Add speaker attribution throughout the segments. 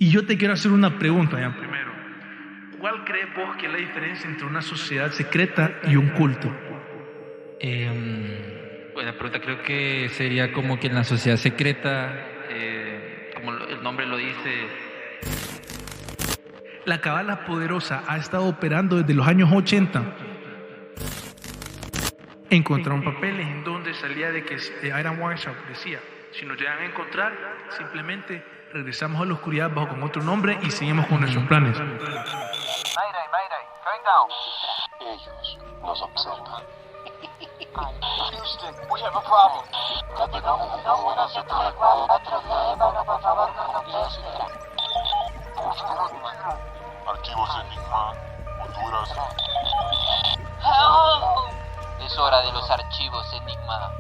Speaker 1: Y yo te quiero hacer una pregunta, Jan, primero. ¿Cuál crees vos que es la diferencia entre una sociedad secreta y un culto?
Speaker 2: Buena pregunta. Creo que sería como que en la sociedad secreta, como el nombre lo dice.
Speaker 1: La Cábala Poderosa ha estado operando desde los años 80. Encontraron papeles en donde salía de que Iron Workshop decía: si nos llegan a encontrar, simplemente regresamos a la oscuridad bajo con otro nombre y seguimos con nuestros planes.
Speaker 3: Mayday, mayday, going down.
Speaker 4: Ellos nos observan.
Speaker 3: Houston, we have a problem.
Speaker 4: Archivos Enigma, Honduras.
Speaker 5: Es hora de los archivos Enigma.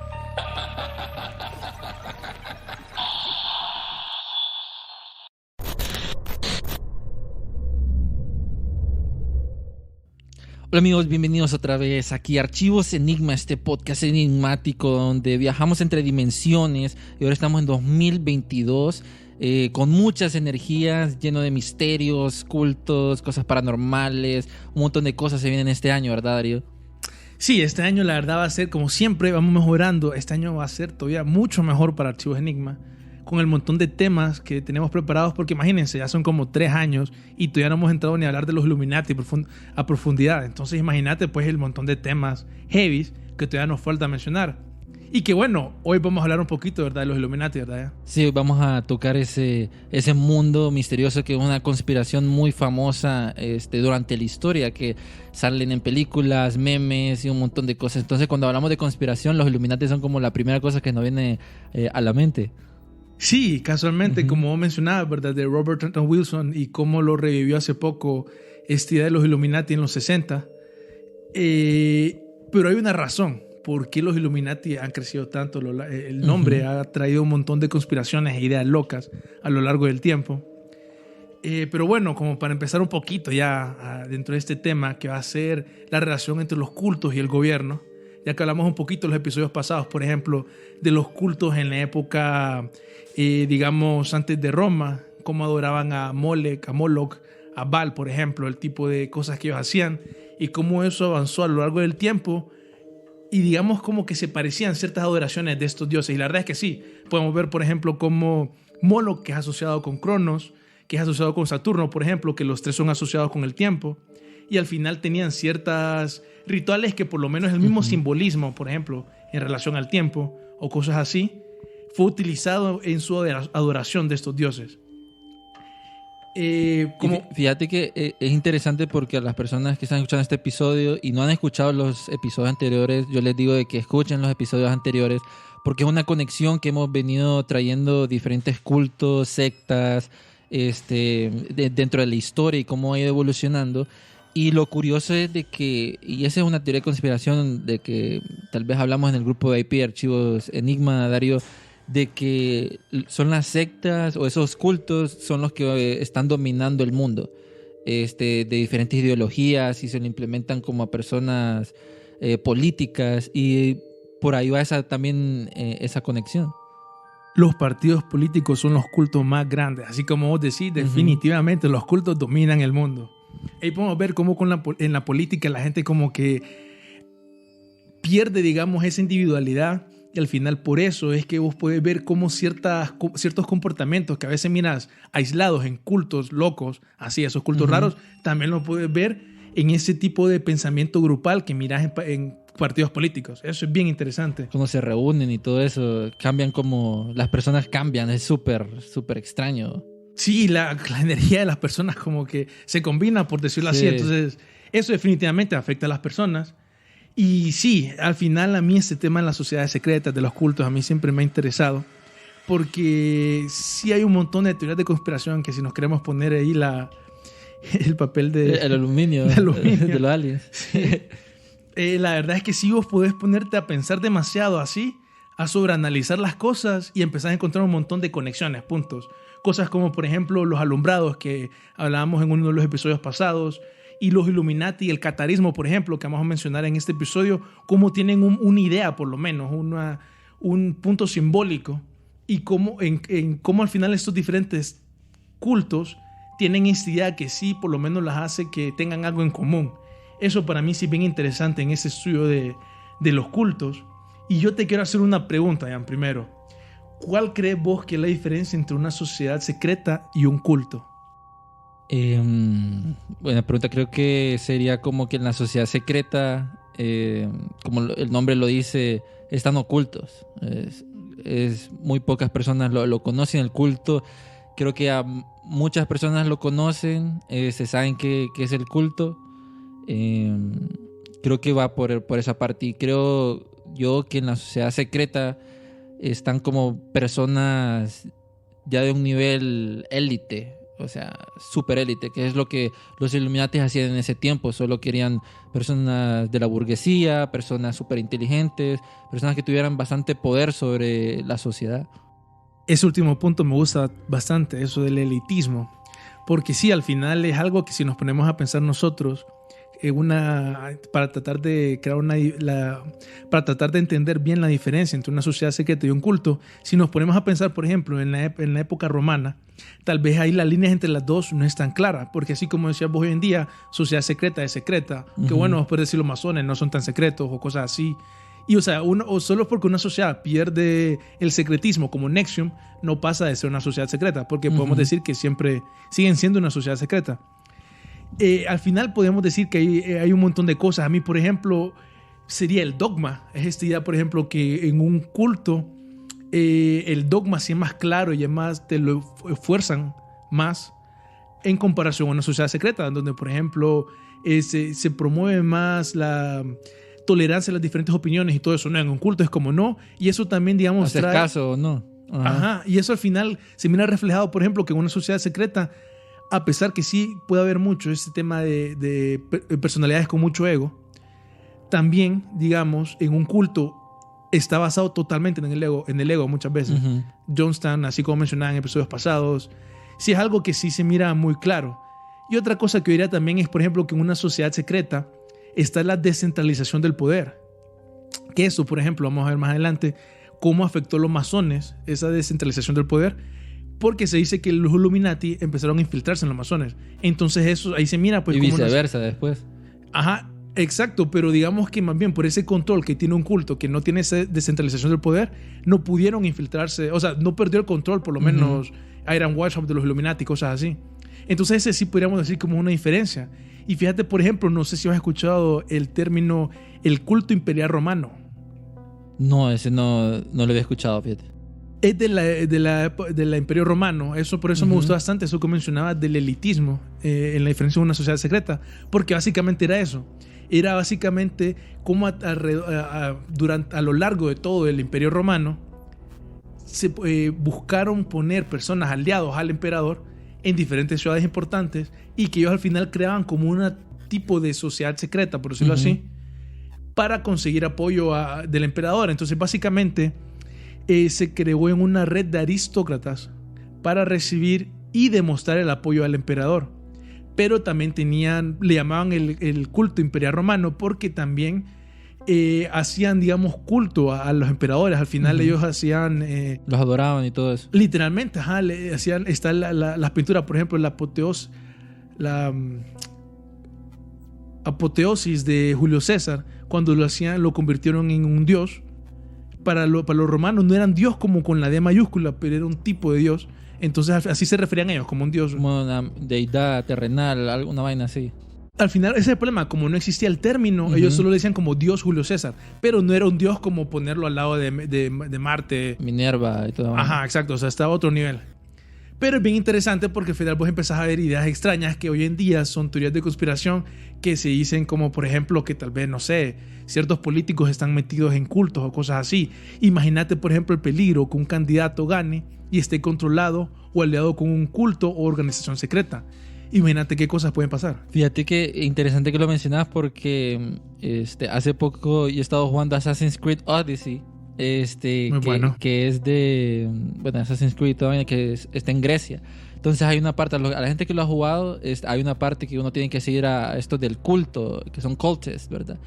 Speaker 2: Hola amigos, bienvenidos otra vez aquí a Archivos Enigma, este podcast enigmático donde viajamos entre dimensiones y ahora estamos en 2022 con muchas energías, lleno de misterios, cultos, cosas paranormales, un montón de cosas se vienen este año, ¿verdad, Darío?
Speaker 1: Sí, este año la verdad va a ser, como siempre, vamos mejorando. Este año va a ser todavía mucho mejor para Archivos Enigma, con el montón de temas que tenemos preparados, porque imagínense, ya son como 3 años y todavía no hemos entrado ni a hablar de los Illuminati a profundidad. Entonces imagínate pues el montón de temas heavy que todavía nos falta mencionar. Y que bueno, hoy vamos a hablar un poquito, ¿verdad?, de los Illuminati, ¿verdad?
Speaker 2: Sí, vamos a tocar ese mundo misterioso que es una conspiración muy famosa durante la historia, que salen en películas, memes y un montón de cosas. Entonces cuando hablamos de conspiración, los Illuminati son como la primera cosa que nos viene a la mente.
Speaker 1: Sí, casualmente, como vos mencionabas, ¿verdad?, de Robert Trenton Wilson y cómo lo revivió hace poco esta idea de los Illuminati en los 60. Pero hay una razón por qué los Illuminati han crecido tanto. El nombre ha traído un montón de conspiraciones e ideas locas a lo largo del tiempo. Pero bueno, como para empezar un poquito ya dentro de este tema, que va a ser la relación entre los cultos y el gobierno, ya que hablamos un poquito en los episodios pasados, por ejemplo, de los cultos en la época, digamos, antes de Roma, cómo adoraban a Molech, a Moloch, a Baal, por ejemplo, el tipo de cosas que ellos hacían y cómo eso avanzó a lo largo del tiempo y digamos como que se parecían ciertas adoraciones de estos dioses. Y la verdad es que sí, podemos ver, por ejemplo, cómo Moloch, que es asociado con Cronos, que es asociado con Saturno, por ejemplo, que los tres son asociados con el tiempo, y al final tenían ciertas rituales que por lo menos el mismo simbolismo, por ejemplo, en relación al tiempo o cosas así, fue utilizado en su adoración de estos dioses.
Speaker 2: Fíjate que es interesante porque a las personas que están escuchando este episodio y no han escuchado los episodios anteriores, yo les digo de que escuchen los episodios anteriores porque es una conexión que hemos venido trayendo diferentes cultos, sectas, dentro de la historia y cómo ha ido evolucionando. Y lo curioso es de que, y esa es una teoría de conspiración de que tal vez hablamos en el grupo de IP Archivos Enigma, Darío, de que son las sectas o esos cultos son los que están dominando el mundo, de diferentes ideologías y se lo implementan como a personas políticas y por ahí va también esa conexión.
Speaker 1: Los partidos políticos son los cultos más grandes, así como vos decís, definitivamente los cultos dominan el mundo. Ahí podemos ver cómo en la política la gente como que pierde, digamos, esa individualidad. Y al final por eso es que vos puedes ver cómo ciertos comportamientos que a veces miras aislados en cultos locos, así esos cultos raros, también lo puedes ver en ese tipo de pensamiento grupal que miras en partidos políticos. Eso es bien interesante.
Speaker 2: Cuando se reúnen y todo eso, cambian como las personas cambian, es súper extraño.
Speaker 1: Sí, la energía de las personas como que se combina, por decirlo así. Entonces eso definitivamente afecta a las personas. Y sí, al final a mí este tema de las sociedades secretas, de los cultos, a mí siempre me ha interesado, porque sí hay un montón de teorías de conspiración que si nos queremos poner ahí el papel de...
Speaker 2: El aluminio, de los aliens.
Speaker 1: Sí. La verdad es que sí vos podés ponerte a pensar demasiado así, a sobreanalizar las cosas y empezar a encontrar un montón de conexiones, puntos. Cosas como, por ejemplo, los alumbrados que hablábamos en uno de los episodios pasados, y los Illuminati y el catarismo, por ejemplo, que vamos a mencionar en este episodio, cómo tienen una idea, por lo menos, un punto simbólico, y cómo al final estos diferentes cultos tienen esta idea que sí, por lo menos las hace que tengan algo en común. Eso para mí sí es bien interesante en ese estudio de los cultos. Y yo te quiero hacer una pregunta, Jan, primero. ¿Cuál crees vos que es la diferencia entre una sociedad secreta y un culto?
Speaker 2: Buena pregunta. Creo que sería como que en la sociedad secreta, como el nombre lo dice, están ocultos. Es muy pocas personas lo conocen. El culto, creo que a muchas personas lo conocen, se saben que es el culto. Creo que va por esa parte. Y creo yo que en la sociedad secreta están como personas ya de un nivel élite, o sea, super élite, que es lo que los Illuminati hacían en ese tiempo. Solo querían personas de la burguesía, personas súper inteligentes, personas que tuvieran bastante poder sobre la sociedad.
Speaker 1: Ese último punto me gusta bastante, eso del elitismo, porque sí, al final es algo que si nos ponemos a pensar nosotros, para tratar de crear para tratar de entender bien la diferencia entre una sociedad secreta y un culto, si nos ponemos a pensar, por ejemplo, en la época romana, tal vez ahí las líneas entre las dos no están claras, porque así como decías vos hoy en día, sociedad secreta es secreta, que bueno, vos puedes decir los masones no son tan secretos o cosas así. Y o sea, o solo porque una sociedad pierde el secretismo como Nexium, no pasa de ser una sociedad secreta, porque podemos decir que siempre siguen siendo una sociedad secreta. Al final podemos decir que hay un montón de cosas. A mí, por ejemplo, sería el dogma. Es esta idea, por ejemplo, que en un culto el dogma sí es más claro y además te lo esfuerzan más en comparación a una sociedad secreta, donde, por ejemplo, se promueve más la tolerancia a las diferentes opiniones y todo eso. No, en un culto es como no. Y eso también, digamos,
Speaker 2: ¿hacer caso o no?
Speaker 1: Ajá. Y eso al final se mira reflejado, por ejemplo, que en una sociedad secreta, a pesar que sí puede haber mucho este tema de personalidades con mucho ego, también, digamos, en un culto está basado totalmente en el ego muchas veces. Johnston, así como mencionaba en episodios pasados, sí es algo que sí se mira muy claro. Y otra cosa que yo diría también es, por ejemplo, que en una sociedad secreta está la descentralización del poder. Que eso, por ejemplo, vamos a ver más adelante cómo afectó a los masones esa descentralización del poder, porque se dice que los Illuminati empezaron a infiltrarse en los masones. Entonces eso ahí se mira pues,
Speaker 2: y viceversa después.
Speaker 1: Ajá, exacto, pero digamos que más bien por ese control que tiene un culto que no tiene esa descentralización del poder, no pudieron infiltrarse, o sea, no perdió el control, por lo menos Iron Workshop de los Illuminati, cosas así. Entonces ese sí podríamos decir como una diferencia. Y fíjate, por ejemplo, no sé si has escuchado el término el culto imperial romano.
Speaker 2: No, ese no lo había escuchado, fíjate.
Speaker 1: Es de la Imperio Romano. Eso, por eso me gustó bastante eso que mencionabas del elitismo en la diferencia de una sociedad secreta, porque básicamente era eso. Era básicamente cómo a lo largo de todo el Imperio Romano se buscaron poner personas aliados al emperador en diferentes ciudades importantes y que ellos al final creaban como un tipo de sociedad secreta, por decirlo así, para conseguir apoyo del emperador. Entonces básicamente se creó en una red de aristócratas para recibir y demostrar el apoyo al emperador. Pero también le llamaban el culto imperial romano porque también hacían, digamos, culto a los emperadores. Al final ellos hacían...
Speaker 2: los adoraban y todo eso.
Speaker 1: Literalmente, hacían... Está las pinturas, por ejemplo, la apoteosis de Julio César, cuando lo convirtieron en un dios. Para los romanos no eran dios como con la D mayúscula, pero era un tipo de dios. Entonces así se referían a ellos, como un dios.
Speaker 2: Como una deidad terrenal, alguna vaina así.
Speaker 1: Al final ese es el problema, como no existía el término, ellos solo le decían como Dios Julio César, pero no era un dios como ponerlo al lado de Marte.
Speaker 2: Minerva y todo.
Speaker 1: Ajá, exacto, o sea, está a otro nivel. Pero es bien interesante porque al final vos empezás a ver ideas extrañas que hoy en día son teorías de conspiración que se dicen como, por ejemplo, que tal vez, no sé, ciertos políticos están metidos en cultos o cosas así. Imagínate, por ejemplo, el peligro que un candidato gane y esté controlado o aliado con un culto o organización secreta. Imagínate qué cosas pueden pasar.
Speaker 2: Fíjate que interesante que lo mencionabas porque hace poco yo he estado jugando Assassin's Creed Odyssey.
Speaker 1: Muy bueno.
Speaker 2: Que es de Assassin's Creed todavía, que está en Grecia. Entonces hay una parte, a la gente que lo ha jugado, hay una parte que uno tiene que seguir a esto del culto, que son cultists, ¿verdad?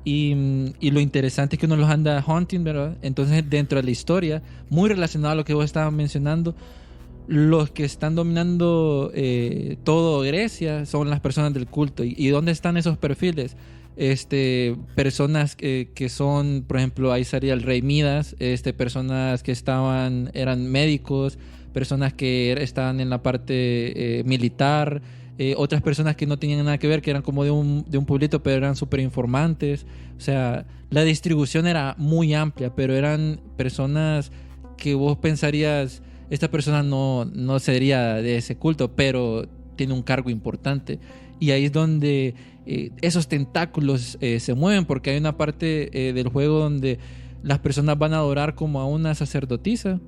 Speaker 2: Y lo interesante es que uno los anda hunting, ¿verdad? Entonces dentro de la historia, muy relacionado a lo que vos estabas mencionando, los que están dominando todo Grecia son las personas del culto. ¿Y dónde están esos perfiles? Personas que son, por ejemplo, ahí sería el rey Midas, personas que eran médicos, personas que estaban en la parte militar, otras personas que no tenían nada que ver, que eran como de un pueblito, pero eran súper informantes. O sea, la distribución era muy amplia, pero eran personas que vos pensarías, esta persona no sería de ese culto, pero tiene un cargo importante. Y ahí es donde esos tentáculos se mueven, porque hay una parte del juego donde las personas van a adorar como a una sacerdotisa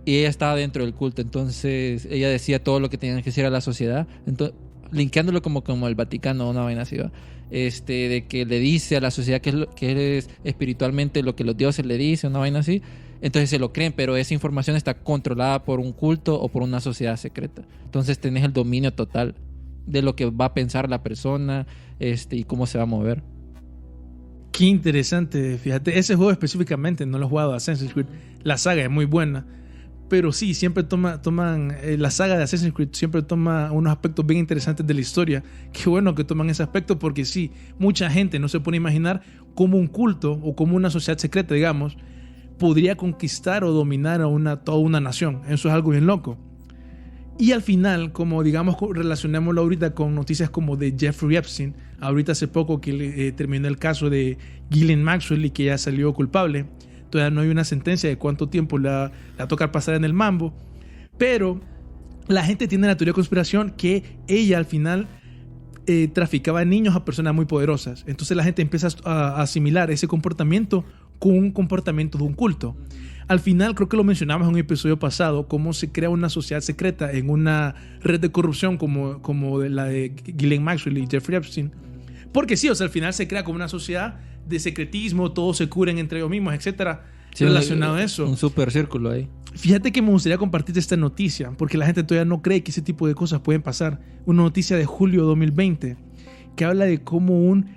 Speaker 2: y ella estaba dentro del culto. Entonces ella decía todo lo que tenían que decir a la sociedad, entonces linkeándolo como el Vaticano, una vaina así, ¿va? De que le dice a la sociedad que es espiritualmente lo que los dioses le dicen, una vaina así. Entonces se lo creen, pero esa información está controlada por un culto o por una sociedad secreta. Entonces tenés el dominio total de lo que va a pensar la persona y cómo se va a mover.
Speaker 1: Qué interesante, fíjate, ese juego específicamente no lo he jugado, Assassin's Creed, la saga es muy buena, pero sí, siempre toman la saga de Assassin's Creed siempre toma unos aspectos bien interesantes de la historia. Qué bueno que toman ese aspecto, porque sí, mucha gente no se pone a imaginar cómo un culto o cómo una sociedad secreta, digamos, podría conquistar o dominar a toda una nación. Eso es algo bien loco. Y al final, como digamos, relacionémoslo ahorita con noticias como de Jeffrey Epstein, ahorita hace poco que terminó el caso de Ghislaine Maxwell y que ya salió culpable. Todavía no hay una sentencia de cuánto tiempo la toca pasar en el mambo, pero la gente tiene la teoría de conspiración que ella al final traficaba niños a personas muy poderosas. Entonces la gente empieza a asimilar ese comportamiento con un comportamiento de un culto. Al final, creo que lo mencionamos en un episodio pasado, cómo se crea una sociedad secreta en una red de corrupción como la de Ghislaine Maxwell y Jeffrey Epstein. Porque sí, o sea, al final se crea como una sociedad de secretismo, todos se cubren entre ellos mismos, etcétera, sí, relacionado a eso.
Speaker 2: Un super círculo ahí.
Speaker 1: Fíjate que me gustaría compartir esta noticia, porque la gente todavía no cree que ese tipo de cosas pueden pasar. Una noticia de julio de 2020, que habla de cómo un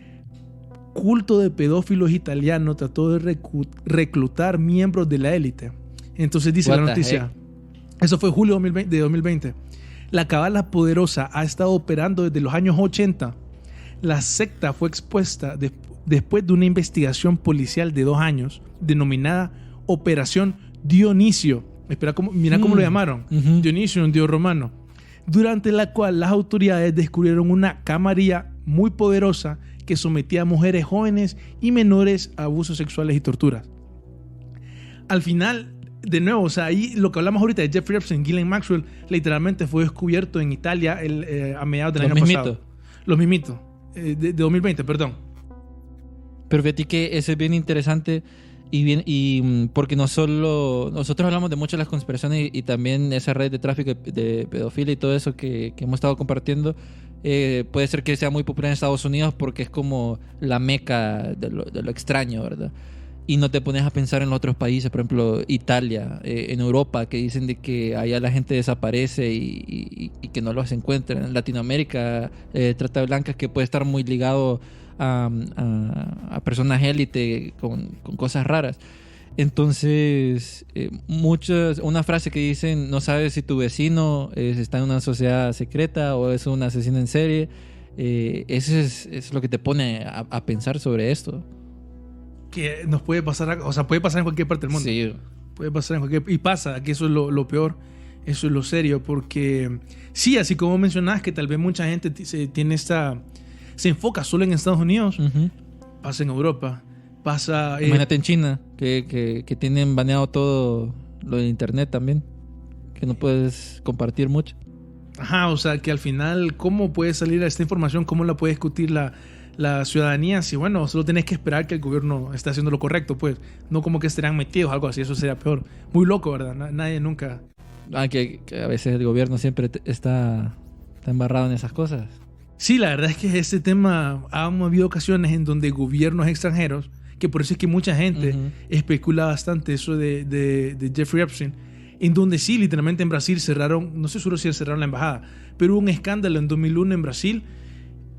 Speaker 1: culto de pedófilos italiano trató de reclutar miembros de la élite. Entonces dice la noticia, eso fue julio de 2020, la cabala poderosa ha estado operando desde los años 80. La secta fue expuesta después de una investigación policial de 2 años denominada Operación Dionisio. Mira cómo lo llamaron. Dionisio, un dios romano, durante la cual las autoridades descubrieron una camarilla muy poderosa que sometía a mujeres jóvenes y menores a abusos sexuales y torturas. Al final, de nuevo, o sea, ahí lo que hablamos ahorita de Jeffrey Epstein, Ghislaine Maxwell, literalmente fue descubierto en Italia a mediados del año pasado. Los mismitos. De 2020, perdón.
Speaker 2: Pero fíjate que eso es bien interesante y porque no solo nosotros hablamos de muchas de las conspiraciones y también esa red de tráfico de pedofilia y todo eso que hemos estado compartiendo. Puede ser que sea muy popular en Estados Unidos porque es como la meca de lo extraño, ¿verdad? Y no te pones a pensar en los otros países, por ejemplo Italia, en Europa, que dicen de que allá la gente desaparece y que no los encuentran. En Latinoamérica, trata de blancas, que puede estar muy ligado a personas élite con cosas raras. Entonces, una frase que dicen, no sabes si tu vecino está en una sociedad secreta o es un asesino en serie. Eso es lo que te pone a pensar sobre esto.
Speaker 1: Que nos puede pasar, o sea, puede pasar en cualquier parte del mundo. Sí. Puede pasar en cualquier... Y pasa, que eso es lo peor, eso es lo serio, porque sí, así como mencionás, que tal vez mucha gente se enfoca solo en Estados Unidos, pasa en Europa. Pasa...
Speaker 2: Imagínate en China, que tienen baneado todo lo de internet también, que no puedes compartir mucho.
Speaker 1: Ajá, o sea, que al final, ¿cómo puede salir esta información? ¿Cómo la puede discutir la ciudadanía? Si, bueno, solo tenés que esperar que el gobierno esté haciendo lo correcto, pues. No como que estarán metidos, algo así, eso sería peor. Muy loco, ¿verdad? Nadie nunca...
Speaker 2: Que a veces el gobierno siempre está embarrado en esas cosas.
Speaker 1: Sí, la verdad es que este tema ha habido ocasiones en donde gobiernos extranjeros, que por eso es que mucha gente especula bastante eso de Jeffrey Epstein, en donde sí, literalmente en Brasil cerraron, no estoy seguro si cerraron la embajada, pero hubo un escándalo en 2001 en Brasil,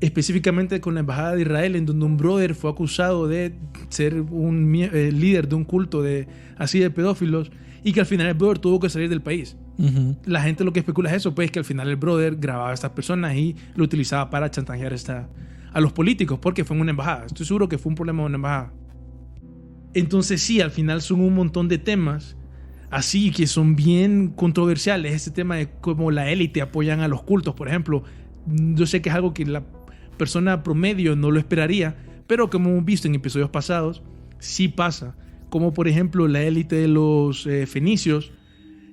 Speaker 1: específicamente con la embajada de Israel, en donde un brother fue acusado de ser un líder de un culto así de pedófilos, y que al final el brother tuvo que salir del país.
Speaker 2: Ujú.
Speaker 1: La gente lo que especula es eso, pues que al final el brother grababa a estas personas y lo utilizaba para chantajear a los políticos, porque fue en una embajada. Estoy seguro que fue un problema de una embajada. Entonces sí, al final son un montón de temas así que son bien controversiales. Este tema de cómo la élite apoyan a los cultos, por ejemplo. Yo sé que es algo que la persona promedio no lo esperaría, pero como hemos visto en episodios pasados, sí pasa. Como por ejemplo la élite de los fenicios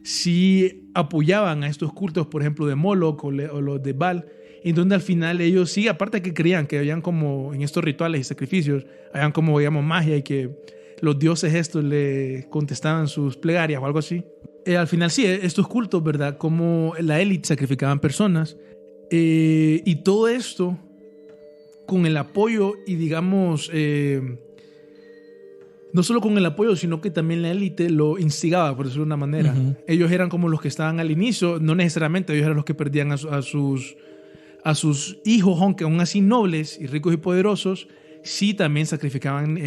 Speaker 1: sí apoyaban a estos cultos, por ejemplo de Moloch o los de Baal, en donde al final ellos sí, aparte que creían que habían como en estos rituales y sacrificios, habían como digamos magia y que los dioses estos le contestaban sus plegarias o algo así. Al final sí, estos cultos, ¿verdad? Como la élite sacrificaban personas y todo esto con el apoyo y digamos no solo con el apoyo, sino que también la élite lo instigaba, por decirlo de una manera.
Speaker 2: Uh-huh.
Speaker 1: Ellos eran como los que estaban al inicio, no necesariamente ellos eran los que perdían a sus hijos, aunque aún así nobles y ricos y poderosos, sí también sacrificaban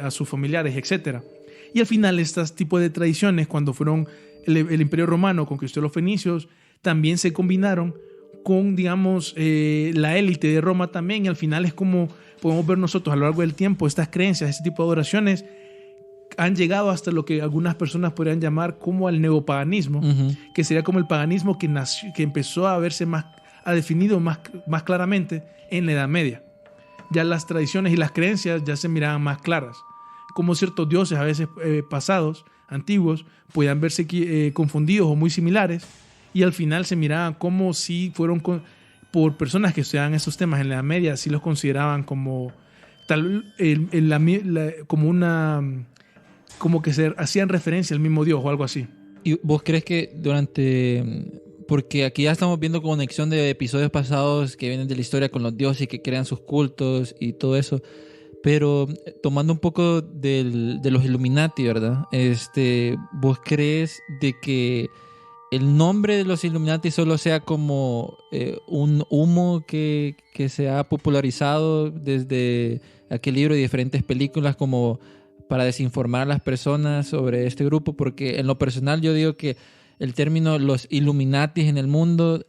Speaker 1: a sus familiares, etc. Y al final estos tipos de tradiciones, cuando fueron el Imperio Romano conquistó los fenicios, también se combinaron con, digamos, la élite de Roma también, y al final es como podemos ver nosotros a lo largo del tiempo, estas creencias, este tipo de adoraciones han llegado hasta lo que algunas personas podrían llamar como el neopaganismo,
Speaker 2: Uh-huh.
Speaker 1: que sería como el paganismo que empezó a verse a definido más claramente en la Edad Media. Ya las tradiciones y las creencias ya se miraban más claras, como ciertos dioses a veces pasados, antiguos, podían verse confundidos o muy similares, y al final se miraban como si fueron por personas que estudiaban esos temas en la Edad Media, si los consideraban como como que se hacían referencia al mismo Dios o algo así.
Speaker 2: ¿Y vos crees que porque aquí ya estamos viendo conexión de episodios pasados que vienen de la historia con los dioses y que crean sus cultos y todo eso, pero tomando un poco de los Illuminati, ¿verdad? ¿Vos crees de que el nombre de los Illuminati solo sea como un humo que se ha popularizado desde aquel libro y diferentes películas como para desinformar a las personas sobre este grupo? Porque en lo personal yo digo que el término los Illuminati en el mundo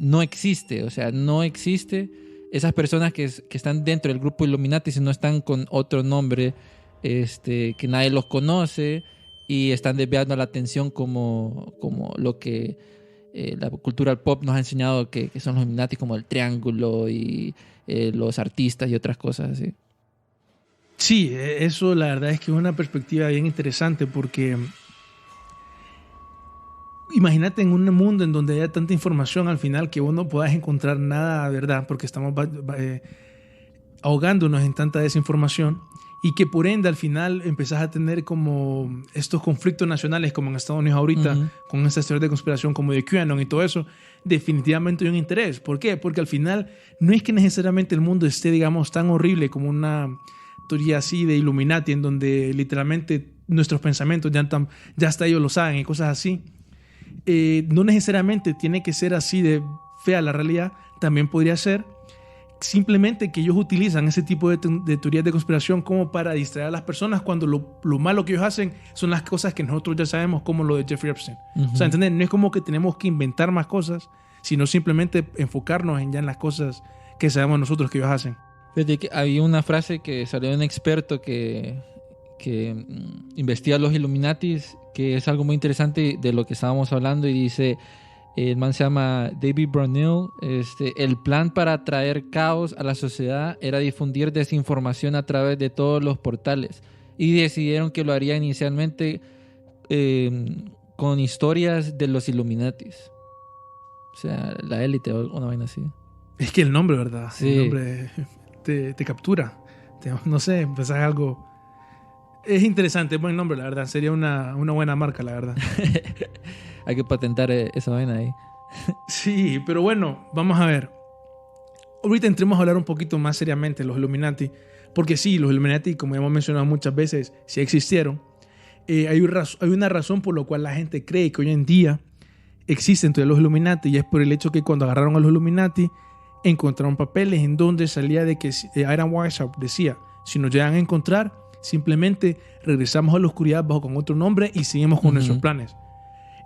Speaker 2: no existe, o sea, no existe. Esas personas que están dentro del grupo Illuminati, si no están con otro nombre que nadie los conoce y están desviando la atención como lo que la cultura pop nos ha enseñado que son los Illuminati, como el triángulo y los artistas y otras cosas así.
Speaker 1: Sí, eso la verdad es que es una perspectiva bien interesante porque imagínate en un mundo en donde haya tanta información al final que vos no puedas encontrar nada, ¿verdad? Porque estamos ahogándonos en tanta desinformación y que por ende al final empezás a tener como estos conflictos nacionales como en Estados Unidos ahorita,
Speaker 2: Uh-huh.
Speaker 1: con estas teorías de conspiración como de QAnon y todo eso. Definitivamente hay un interés. ¿Por qué? Porque al final no es que necesariamente el mundo esté, digamos, tan horrible como una teoría así de Illuminati en donde literalmente nuestros pensamientos ya hasta ellos lo saben y cosas así. No necesariamente tiene que ser así de fea la realidad, también podría ser simplemente que ellos utilizan ese tipo de teorías de conspiración como para distraer a las personas cuando lo malo que ellos hacen son las cosas que nosotros ya sabemos, como lo de Jeffrey Epstein.
Speaker 2: Uh-huh.
Speaker 1: O sea, ¿entendés? No es como que tenemos que inventar más cosas, sino simplemente enfocarnos en las cosas que sabemos nosotros que ellos hacen.
Speaker 2: Desde que había una frase que salió de un experto que investiga los Illuminatis, que es algo muy interesante de lo que estábamos hablando, y dice, el man se llama David Brownell, el plan para traer caos a la sociedad era difundir desinformación a través de todos los portales, y decidieron que lo haría inicialmente con historias de los Illuminatis, o sea, la élite o una vaina así.
Speaker 1: Es que el nombre, ¿verdad?
Speaker 2: Sí.
Speaker 1: El nombre te captura. No sé, empezás algo. Es interesante, es buen nombre, la verdad. Sería una buena marca, la verdad.
Speaker 2: Hay que patentar esa vaina ahí.
Speaker 1: Sí, pero bueno, vamos a ver. Ahorita entremos a hablar un poquito más seriamente de los Illuminati. Porque sí, los Illuminati, como ya hemos mencionado muchas veces, sí existieron. Hay una razón por la cual la gente cree que hoy en día existen todavía los Illuminati, y es por el hecho que cuando agarraron a los Illuminati encontraron papeles en donde salía de que Iron Weishaupt decía, si nos llegan a encontrar, simplemente regresamos a la oscuridad bajo con otro nombre y seguimos con
Speaker 2: Uh-huh.
Speaker 1: nuestros planes.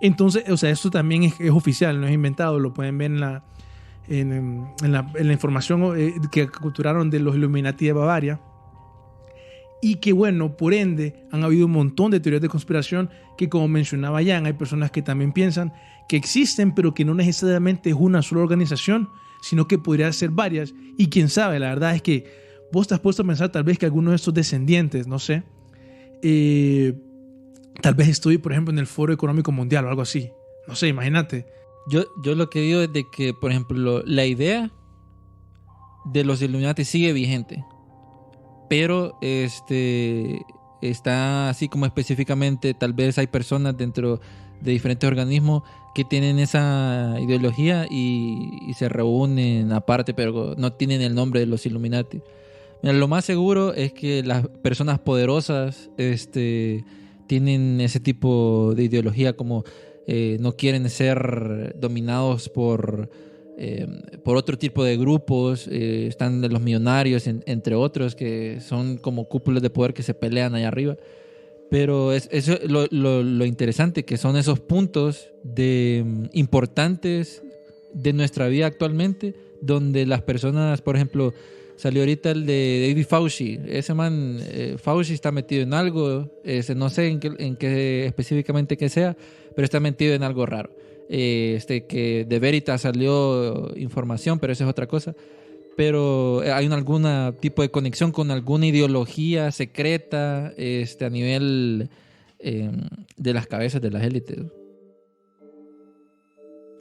Speaker 1: Entonces, o sea, esto también es oficial, no es inventado, lo pueden ver en la información que capturaron de los Illuminati de Bavaria. Y que bueno, por ende, han habido un montón de teorías de conspiración que, como mencionaba Jan, hay personas que también piensan que existen, pero que no necesariamente es una sola organización, sino que podría ser varias. Y quién sabe, la verdad es que vos te has puesto a pensar tal vez que alguno de estos descendientes, no sé, tal vez estudie, por ejemplo, en el Foro Económico Mundial o algo así. No sé, imagínate.
Speaker 2: Yo lo que digo es de que, por ejemplo, la idea de los Illuminati sigue vigente. Pero está así como específicamente, tal vez hay personas dentro de diferentes organismos que tienen esa ideología y se reúnen aparte, pero no tienen el nombre de los Illuminati. Mira, lo más seguro es que las personas poderosas tienen ese tipo de ideología, como no quieren ser dominados por otro tipo de grupos. Están los millonarios, entre otros, que son como cúpulas de poder que se pelean allá arriba. Pero eso es lo interesante, que son esos puntos importantes de nuestra vida actualmente, donde las personas, por ejemplo, salió ahorita el de David Fauci. Ese man, Fauci está metido en algo, no sé en qué específicamente que sea, pero está metido en algo raro. Que de Veritas salió información, pero eso es otra cosa. Pero hay algún tipo de conexión con alguna ideología secreta a nivel de las cabezas de las élites.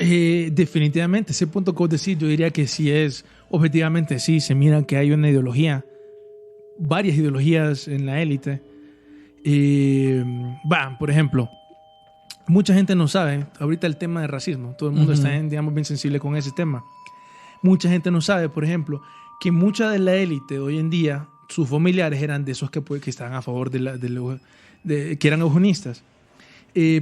Speaker 1: Definitivamente, ese punto que vos decís, yo diría que sí es, objetivamente sí, se mira que hay una ideología, varias ideologías en la élite. Por ejemplo, mucha gente no sabe, ahorita el tema de racismo, todo el mundo está, digamos, bien sensible con ese tema. Mucha gente no sabe, por ejemplo, que mucha de la élite de hoy en día, sus familiares eran de esos que estaban a favor que eran eugenistas.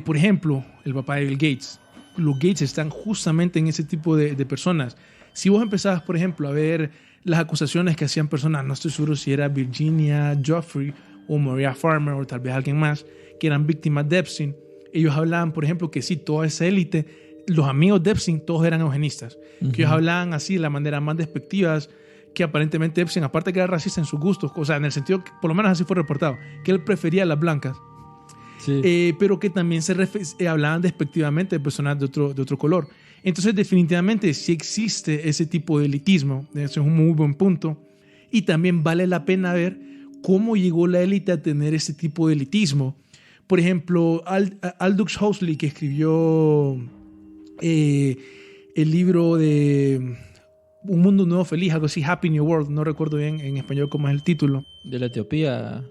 Speaker 1: Por ejemplo, el papá de Bill Gates. Los Gates están justamente en ese tipo de personas. Si vos empezabas, por ejemplo, a ver las acusaciones que hacían personas, no estoy seguro si era Virginia Giuffre o Maria Farmer o tal vez alguien más, que eran víctimas de Epstein, ellos hablaban, por ejemplo, que sí, toda esa élite, los amigos de Epstein, todos eran eugenistas. Que ellos hablaban así de la manera más despectiva, que aparentemente Epstein, aparte que era racista en sus gustos, o sea, en el sentido que, por lo menos así fue reportado, que él prefería a las blancas. Sí. Pero que también hablaban despectivamente de personas de otro color. Entonces, definitivamente, sí existe ese tipo de elitismo. Ese es un muy buen punto. Y también vale la pena ver cómo llegó la élite a tener ese tipo de elitismo. Por ejemplo, Aldous Huxley, que escribió el libro de Un Mundo Nuevo Feliz, algo así, Happy New World, no recuerdo bien en español cómo es el título.
Speaker 2: De la utopía.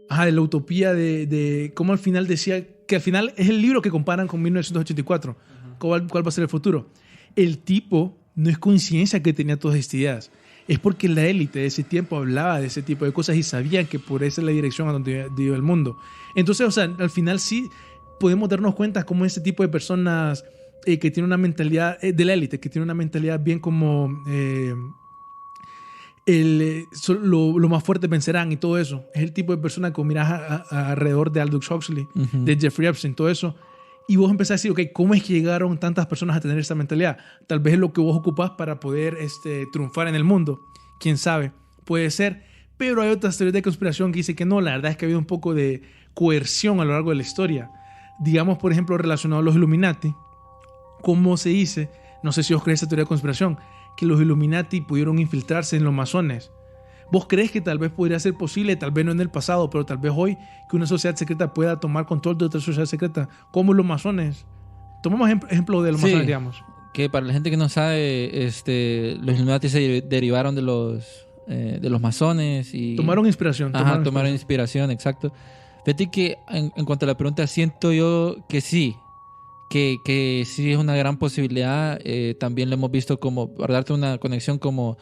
Speaker 1: De la utopía de cómo al final decía, que al final es el libro que comparan con 1984, cuál va a ser el futuro. El tipo, no es coincidencia que tenía todas estas ideas, es porque la élite de ese tiempo hablaba de ese tipo de cosas y sabían que por esa es la dirección a donde iba el mundo. Entonces, o sea, al final sí podemos darnos cuenta cómo ese tipo de personas que tienen una mentalidad de la élite, que tiene una mentalidad bien como lo más fuerte vencerán y todo eso. Es el tipo de persona que miras alrededor de Aldous Huxley, de Jeffrey Epstein, todo eso. Y vos empezás a decir, ok, ¿cómo es que llegaron tantas personas a tener esa mentalidad? Tal vez es lo que vos ocupás para poder triunfar en el mundo. ¿Quién sabe? Puede ser. Pero hay otras teorías de conspiración que dicen que no. La verdad es que ha habido un poco de coerción a lo largo de la historia. Digamos, por ejemplo, relacionado a los Illuminati. ¿Cómo se dice? No sé si vos crees esa teoría de conspiración, que los Illuminati pudieron infiltrarse en los masones. ¿Vos crees que tal vez podría ser posible, tal vez no en el pasado, pero tal vez hoy, que una sociedad secreta pueda tomar control de otra sociedad secreta, como los masones? Tomamos ejemplo de los masones, digamos.
Speaker 2: Que para la gente que no sabe, los Illuminati se derivaron de los masones y
Speaker 1: tomaron inspiración.
Speaker 2: Tomaron inspiración, exacto. Fíjate que en cuanto a la pregunta, siento yo que sí. Que sí es una gran posibilidad. También lo hemos visto como, para darte una conexión, como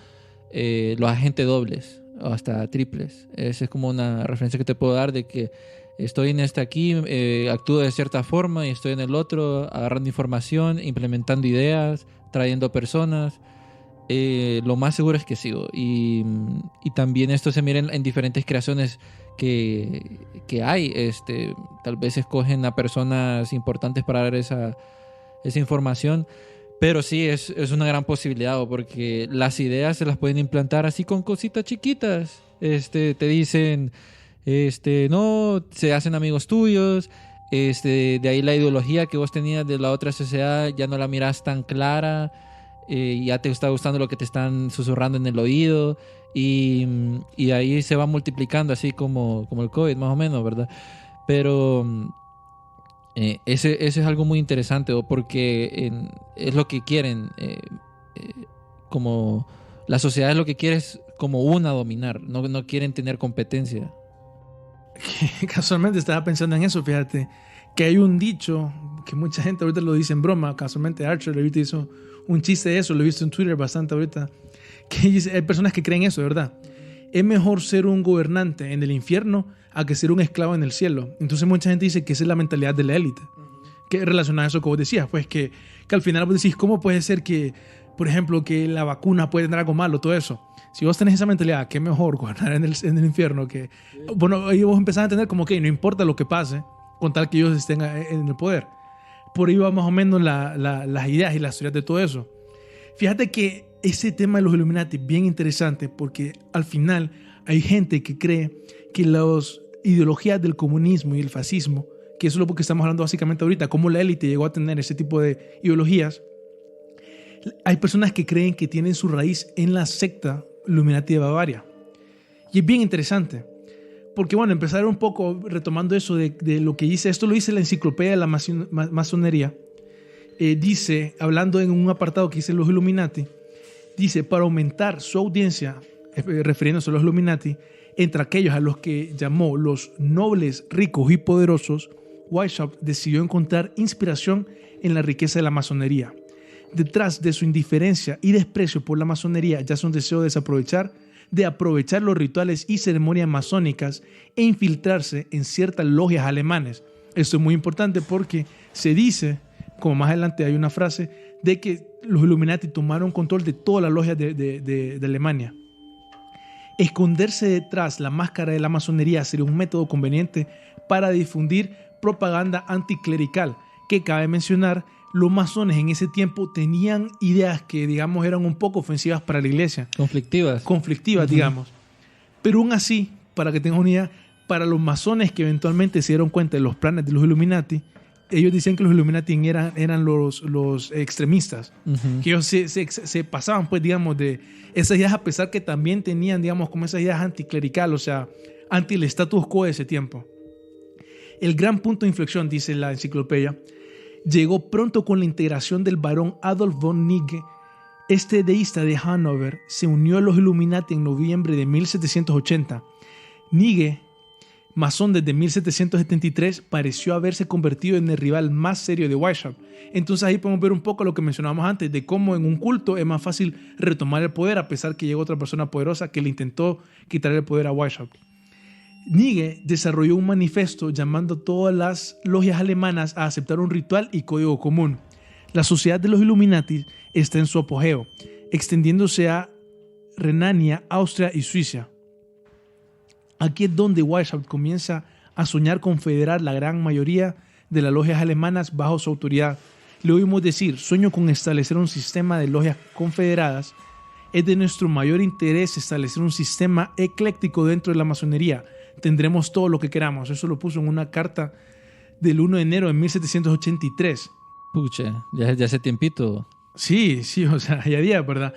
Speaker 2: los agentes dobles o hasta triples. Esa es como una referencia que te puedo dar de que estoy en aquí, actúo de cierta forma y estoy en el otro, agarrando información, implementando ideas, trayendo personas. lo más seguro es que sí. Y también esto se mira en diferentes creaciones que hay. Tal vez escogen a personas importantes para dar esa información. Pero sí, es una gran posibilidad, porque las ideas se las pueden implantar así con cositas chiquitas. Te dicen, no, se hacen amigos tuyos. De ahí la ideología que vos tenías de la otra sociedad ya no la miras tan clara. Ya te está gustando lo que te están susurrando en el oído. Y ahí se va multiplicando así como el COVID, más o menos, ¿verdad? Pero ese es algo muy interesante, porque es lo que quieren, como la sociedad es lo que quiere, es como dominar, no quieren tener competencia.
Speaker 1: Casualmente estaba pensando en eso, fíjate, que hay un dicho que mucha gente ahorita lo dice en broma. Casualmente Archer ahorita hizo un chiste de eso, lo he visto en Twitter bastante ahorita, que dice, hay personas que creen eso, ¿verdad? Es mejor ser un gobernante en el infierno a que ser un esclavo en el cielo. Entonces mucha gente dice que esa es la mentalidad de la élite, que es relacionada a eso que vos decías, pues que al final vos decís, ¿cómo puede ser que, por ejemplo, que la vacuna puede tener algo malo, todo eso? Si vos tenés esa mentalidad, que es mejor gobernar en el infierno, que, bueno, ahí vos empezás a entender como que no importa lo que pase, con tal que ellos estén en el poder. Por ahí va más o menos las ideas y las teorías de todo eso. Fíjate que ese tema de los Illuminati es bien interesante, porque al final hay gente que cree que las ideologías del comunismo y el fascismo, que eso es lo que estamos hablando básicamente ahorita, cómo la élite llegó a tener ese tipo de ideologías, hay personas que creen que tienen su raíz en la secta Illuminati de Bavaria. Y es bien interesante, porque bueno, empezar un poco retomando eso de lo que dice, esto lo dice la enciclopedia de la masonería. Dice, hablando en un apartado que dice los Illuminati, dice, para aumentar su audiencia, refiriéndose a los Illuminati, entre aquellos a los que llamó los nobles, ricos y poderosos, Weishaupt decidió encontrar inspiración en la riqueza de la masonería. Detrás de su indiferencia y desprecio por la masonería yace un deseo de aprovechar los rituales y ceremonias masónicas e infiltrarse en ciertas logias alemanes. Esto es muy importante porque se dice, como más adelante hay una frase, de que los Illuminati tomaron control de todas las logias de Alemania. Esconderse detrás la máscara de la masonería sería un método conveniente para difundir propaganda anticlerical, que cabe mencionar, los masones en ese tiempo tenían ideas que, digamos, eran un poco ofensivas para la iglesia. Conflictivas, digamos. Pero aún así, para que tengan una idea, para los masones que eventualmente se dieron cuenta de los planes de los Illuminati, ellos decían que los Illuminati eran los extremistas, que ellos se pasaban, pues, digamos, de esas ideas, a pesar que también tenían, digamos, como esas ideas anticlerical, o sea, anti el status quo de ese tiempo. El gran punto de inflexión, dice la enciclopedia, llegó pronto con la integración del barón Adolf von Nigge. Este deísta de Hannover se unió a los Illuminati en noviembre de 1780. Nigge, masón desde 1773, pareció haberse convertido en el rival más serio de Weishaupt. Entonces ahí podemos ver un poco lo que mencionábamos antes, de cómo en un culto es más fácil retomar el poder, a pesar que llegó otra persona poderosa que le intentó quitar el poder a Weishaupt. Nigge desarrolló un manifiesto llamando a todas las logias alemanas a aceptar un ritual y código común. La sociedad de los Illuminati está en su apogeo, extendiéndose a Renania, Austria y Suiza. Aquí es donde Weishaupt comienza a soñar con federar la gran mayoría de las logias alemanas bajo su autoridad. Le oímos decir, sueño con establecer un sistema de logias confederadas. Es de nuestro mayor interés establecer un sistema ecléctico dentro de la masonería. Tendremos todo lo que queramos. Eso lo puso en una carta del 1 de enero de 1783.
Speaker 2: Pucha, ya hace tiempito.
Speaker 1: Sí, o sea, ya día, ¿verdad?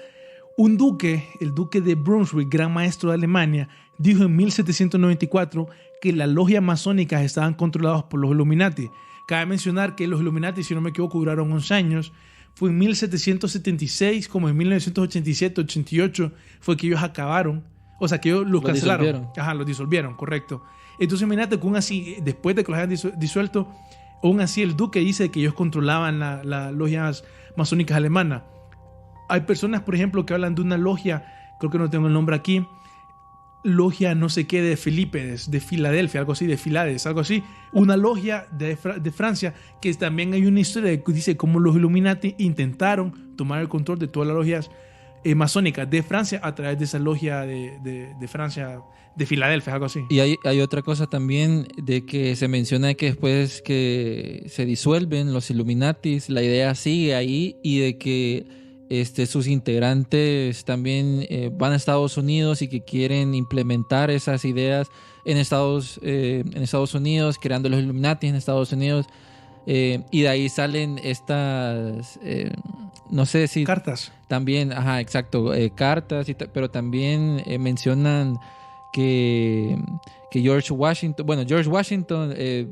Speaker 1: Un duque, el duque de Brunswick, gran maestro de Alemania, dijo en 1794 que las logias masónicas estaban controladas por los Illuminati. Cabe mencionar que los Illuminati, si no me equivoco, duraron 11 años. Fue en 1776, como en 1987, 88, fue que ellos acabaron. O sea, que ellos los cancelaron. Los disolvieron, correcto. Entonces, imagínate que aún así, después de que los hayan disuelto, aún así el duque dice que ellos controlaban las logias masónicas alemanas. Hay personas, por ejemplo, que hablan de una logia, creo que no tengo el nombre aquí, logia no sé qué de Filipides, de Filadelfia, algo así, de Filades, algo así. Una logia de Francia, que también hay una historia que dice cómo los Illuminati intentaron tomar el control de todas las logias masónica de Francia a través de esa logia de Francia, de Filadelfia, algo así.
Speaker 2: Y hay otra cosa también de que se menciona que después que se disuelven los Illuminatis, la idea sigue ahí y de que sus integrantes también van a Estados Unidos y que quieren implementar esas ideas en Estados Unidos, creando los Illuminati en Estados Unidos. Y de ahí salen estas, no sé si...
Speaker 1: Cartas.
Speaker 2: También, ajá, exacto, cartas, pero también mencionan que George Washington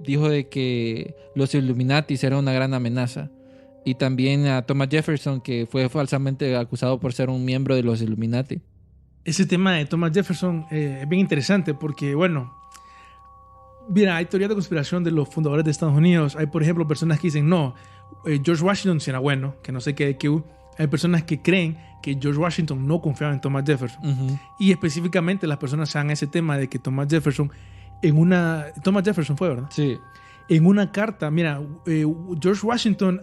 Speaker 2: dijo de que los Illuminatis eran una gran amenaza. Y también a Thomas Jefferson, que fue falsamente acusado por ser un miembro de los Illuminati.
Speaker 1: Ese tema de Thomas Jefferson es bien interesante porque, bueno, mira, hay teorías de conspiración de los fundadores de Estados Unidos. Hay, por ejemplo, personas que dicen, no, George Washington sí era bueno, que no sé qué. Hay personas que creen que George Washington no confiaba en Thomas Jefferson.
Speaker 2: Uh-huh.
Speaker 1: Y específicamente las personas se dan ese tema de que Thomas Jefferson fue, ¿verdad?
Speaker 2: Sí.
Speaker 1: En una carta, mira, George Washington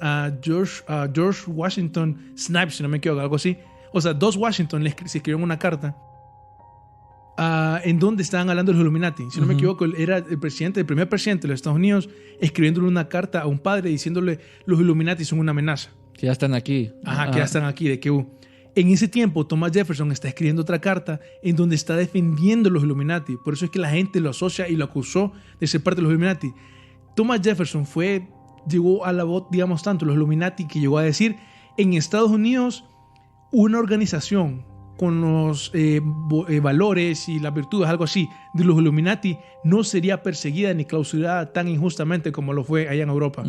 Speaker 1: Snipes, si no me equivoco, algo así. O sea, dos Washington se escribieron una carta en donde estaban hablando de los Illuminati. Si no me equivoco, era el primer presidente de los Estados Unidos escribiéndole una carta a un padre diciéndole los Illuminati son una amenaza.
Speaker 2: Que ya están aquí.
Speaker 1: Ajá, que ya están aquí, de que en ese tiempo Thomas Jefferson está escribiendo otra carta en donde está defendiendo los Illuminati. Por eso es que la gente lo asocia y lo acusó de ser parte de los Illuminati. Thomas Jefferson llegó a la voz, digamos tanto, los Illuminati, que llegó a decir, en Estados Unidos, una organización con los valores y las virtudes, algo así, de los Illuminati, no sería perseguida ni clausurada tan injustamente como lo fue allá en Europa.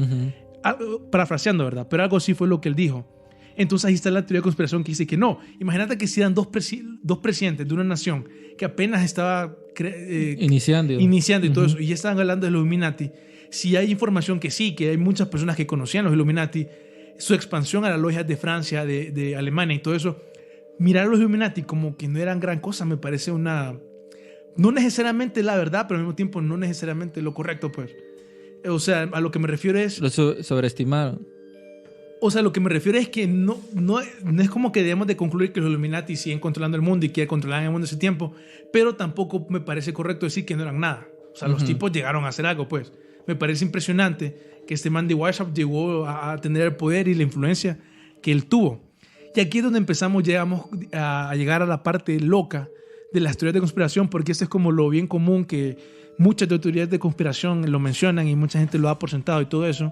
Speaker 1: Parafraseando, ¿verdad? Pero algo así fue lo que él dijo. Entonces ahí está la teoría de conspiración que dice que no. Imagínate que si eran dos presidentes de una nación que apenas estaba iniciando y todo eso, y ya estaban hablando de los Illuminati. Si hay información que sí, que hay muchas personas que conocían los Illuminati, su expansión a las logias de Francia, de Alemania y todo eso, mirar a los Illuminati como que no eran gran cosa me parece no necesariamente la verdad, pero al mismo tiempo no necesariamente lo correcto, pues. O sea, a lo que me refiero es...
Speaker 2: Lo sobreestimaron.
Speaker 1: O sea, lo que me refiero es que no es como que debemos de concluir que los Illuminati siguen controlando el mundo y que controlaban el mundo ese tiempo, pero tampoco me parece correcto decir que no eran nada. O sea, los tipos llegaron a hacer algo, pues. Me parece impresionante que este man de WhatsApp llegó a tener el poder y la influencia que él tuvo. Y aquí es donde llegamos a llegar a la parte loca de las teorías de conspiración, porque esto es como lo bien común que muchas teorías de conspiración lo mencionan y mucha gente lo da por sentado y todo eso.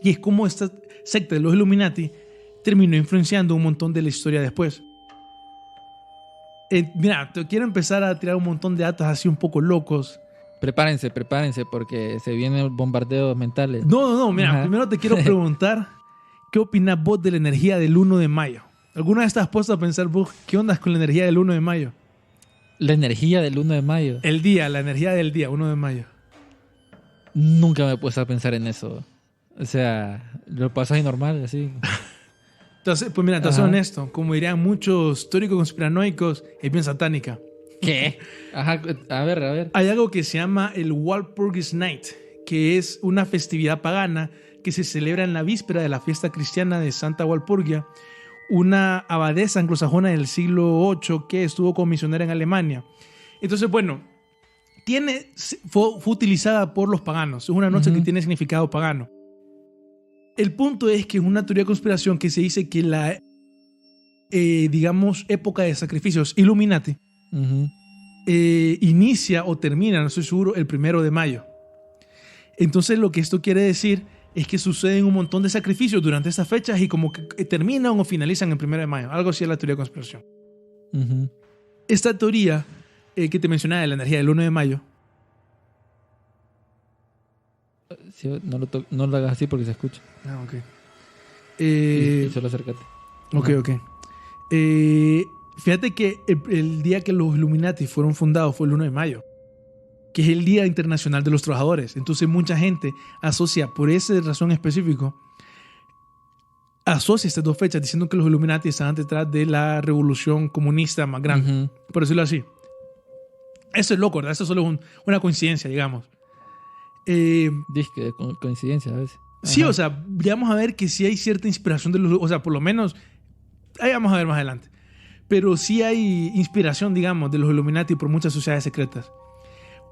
Speaker 1: Y es como esta secta de los Illuminati terminó influenciando un montón de la historia después. Mira, te quiero empezar a tirar un montón de datos así un poco locos.
Speaker 2: Prepárense, porque se vienen bombardeos mentales.
Speaker 1: No, mira, primero te quiero preguntar, ¿qué opinas vos de la energía del 1 de mayo? ¿Alguna vez estás puesto a pensar vos, qué onda con la energía del 1 de mayo?
Speaker 2: La energía del 1 de mayo.
Speaker 1: La energía del día, 1 de mayo.
Speaker 2: Nunca me he puesto a pensar en eso. O sea, lo pasas ahí normal, así.
Speaker 1: Entonces, pues mira, te soy honesto. Como dirían muchos teóricos conspiranoicos, es bien satánica.
Speaker 2: ¿Qué? Ajá, a ver.
Speaker 1: Hay algo que se llama el Walpurgis Night, que es una festividad pagana que se celebra en la víspera de la fiesta cristiana de Santa Walpurgia, una abadesa anglosajona del siglo VIII que estuvo como misionera en Alemania. Entonces, bueno, fue utilizada por los paganos. Es una noche que tiene significado pagano. El punto es que es una teoría de conspiración que se dice que la, digamos, época de sacrificios Illuminati inicia o termina, no estoy seguro, el 1 de mayo. Entonces lo que esto quiere decir es que suceden un montón de sacrificios durante estas fechas y como que terminan o finalizan el 1 de mayo. Algo así es la teoría de conspiración. Esta teoría que te mencionaba de la energía del 1 de mayo.
Speaker 2: Sí, no lo hagas así porque se escucha.
Speaker 1: Ah, ok.
Speaker 2: Y solo acércate.
Speaker 1: Ok. Fíjate que el día que los Illuminati fueron fundados fue el 1 de mayo, que es el Día Internacional de los Trabajadores. Entonces mucha gente asocia, por esa razón específica, asocia estas dos fechas diciendo que los Illuminati estaban detrás de la revolución comunista más grande, por decirlo así. Eso es loco, ¿verdad? Eso solo es una coincidencia, digamos.
Speaker 2: Disque coincidencia a veces.
Speaker 1: Sí, o sea, vamos a ver que sí hay cierta inspiración de los... O sea, por lo menos... Ahí vamos a ver más adelante. pero sí hay inspiración, digamos, de los Illuminati por muchas sociedades secretas.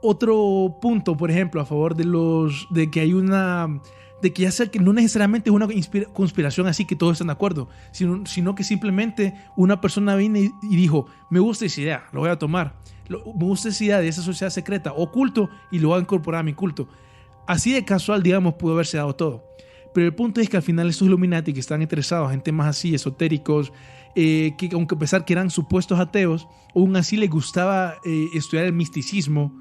Speaker 1: Otro punto, por ejemplo, a favor de que hay una... de que ya sea que no necesariamente es una conspiración así que todos están de acuerdo, sino que simplemente una persona vino y dijo, me gusta esa idea, lo voy a tomar. Me gusta esa idea de esa sociedad secreta o culto y lo voy a incorporar a mi culto. Así de casual, digamos, pudo haberse dado todo. Pero el punto es que al final estos Illuminati que están interesados en temas así esotéricos, que aunque a pesar que eran supuestos ateos, aún así les gustaba estudiar el misticismo.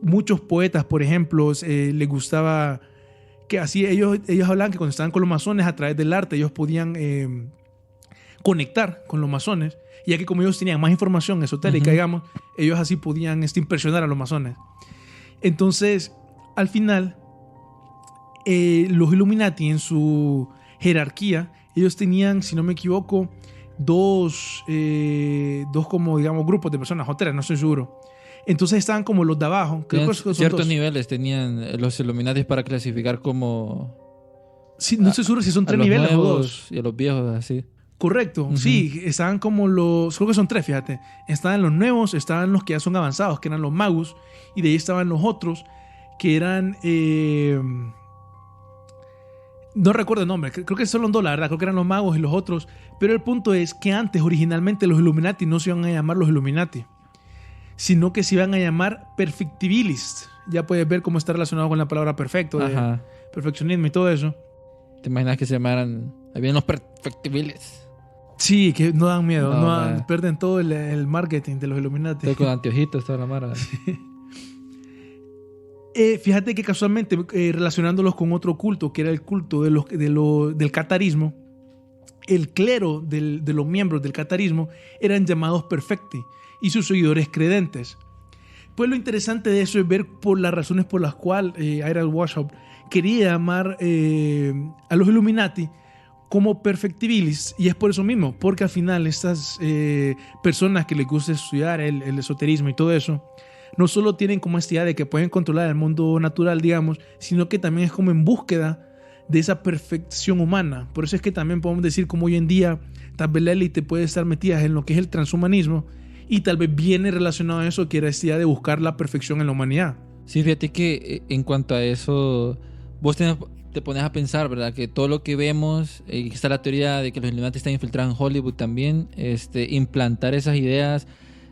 Speaker 1: Muchos poetas, por ejemplo, les gustaba... que así ellos hablaban que cuando estaban con los masones a través del arte ellos podían conectar con los masones, ya que como ellos tenían más información esotérica, digamos, ellos así podían impresionar a los masones. Entonces, al final, los Illuminati en su jerarquía, ellos tenían, si no me equivoco, dos como, digamos, grupos de personas, o tres, no estoy seguro. Entonces estaban como los de abajo. Creo que son
Speaker 2: ciertos
Speaker 1: dos
Speaker 2: niveles tenían los Illuminati para clasificar como...
Speaker 1: Sí, no estoy seguro si son tres niveles o dos.
Speaker 2: Y a los viejos, así.
Speaker 1: Correcto, sí, estaban como los... Creo que son tres, fíjate. Estaban los nuevos, estaban los que ya son avanzados, que eran los magus, y de ahí estaban los otros, que eran... no recuerdo el nombre, creo que son los dos, la verdad, creo que eran los magos y los otros. Pero el punto es que antes, originalmente, los Illuminati no se iban a llamar los Illuminati, sino que se iban a llamar perfectibilists. Ya puedes ver cómo está relacionado con la palabra perfecto, de perfeccionismo y todo eso.
Speaker 2: ¿Te imaginas que se llamaran... Habían los perfectibilists?
Speaker 1: Sí, que no dan miedo, pierden todo el marketing de los Illuminati.
Speaker 2: Estoy con anteojitos, toda la mara.
Speaker 1: Fíjate que casualmente, relacionándolos con otro culto, que era el culto del catarismo, el clero de los miembros del catarismo eran llamados perfecti y sus seguidores credentes. Pues lo interesante de eso es ver por las razones por las cuales Ira Weishaupt quería llamar a los Illuminati como perfectibilists, y es por eso mismo, porque al final estas personas que les gusta estudiar el esoterismo y todo eso, no solo tienen como esta idea de que pueden controlar el mundo natural, digamos, sino que también es como en búsqueda de esa perfección humana. Por eso es que también podemos decir como hoy en día tal vez la élite puede estar metida en lo que es el transhumanismo, y tal vez viene relacionado a eso, que era esta idea de buscar la perfección en la humanidad.
Speaker 2: Sí, fíjate que en cuanto a eso, vos te pones a pensar, ¿verdad? Que todo lo que vemos, está la teoría de que los Illuminati están infiltrados en Hollywood también, implantar esas ideas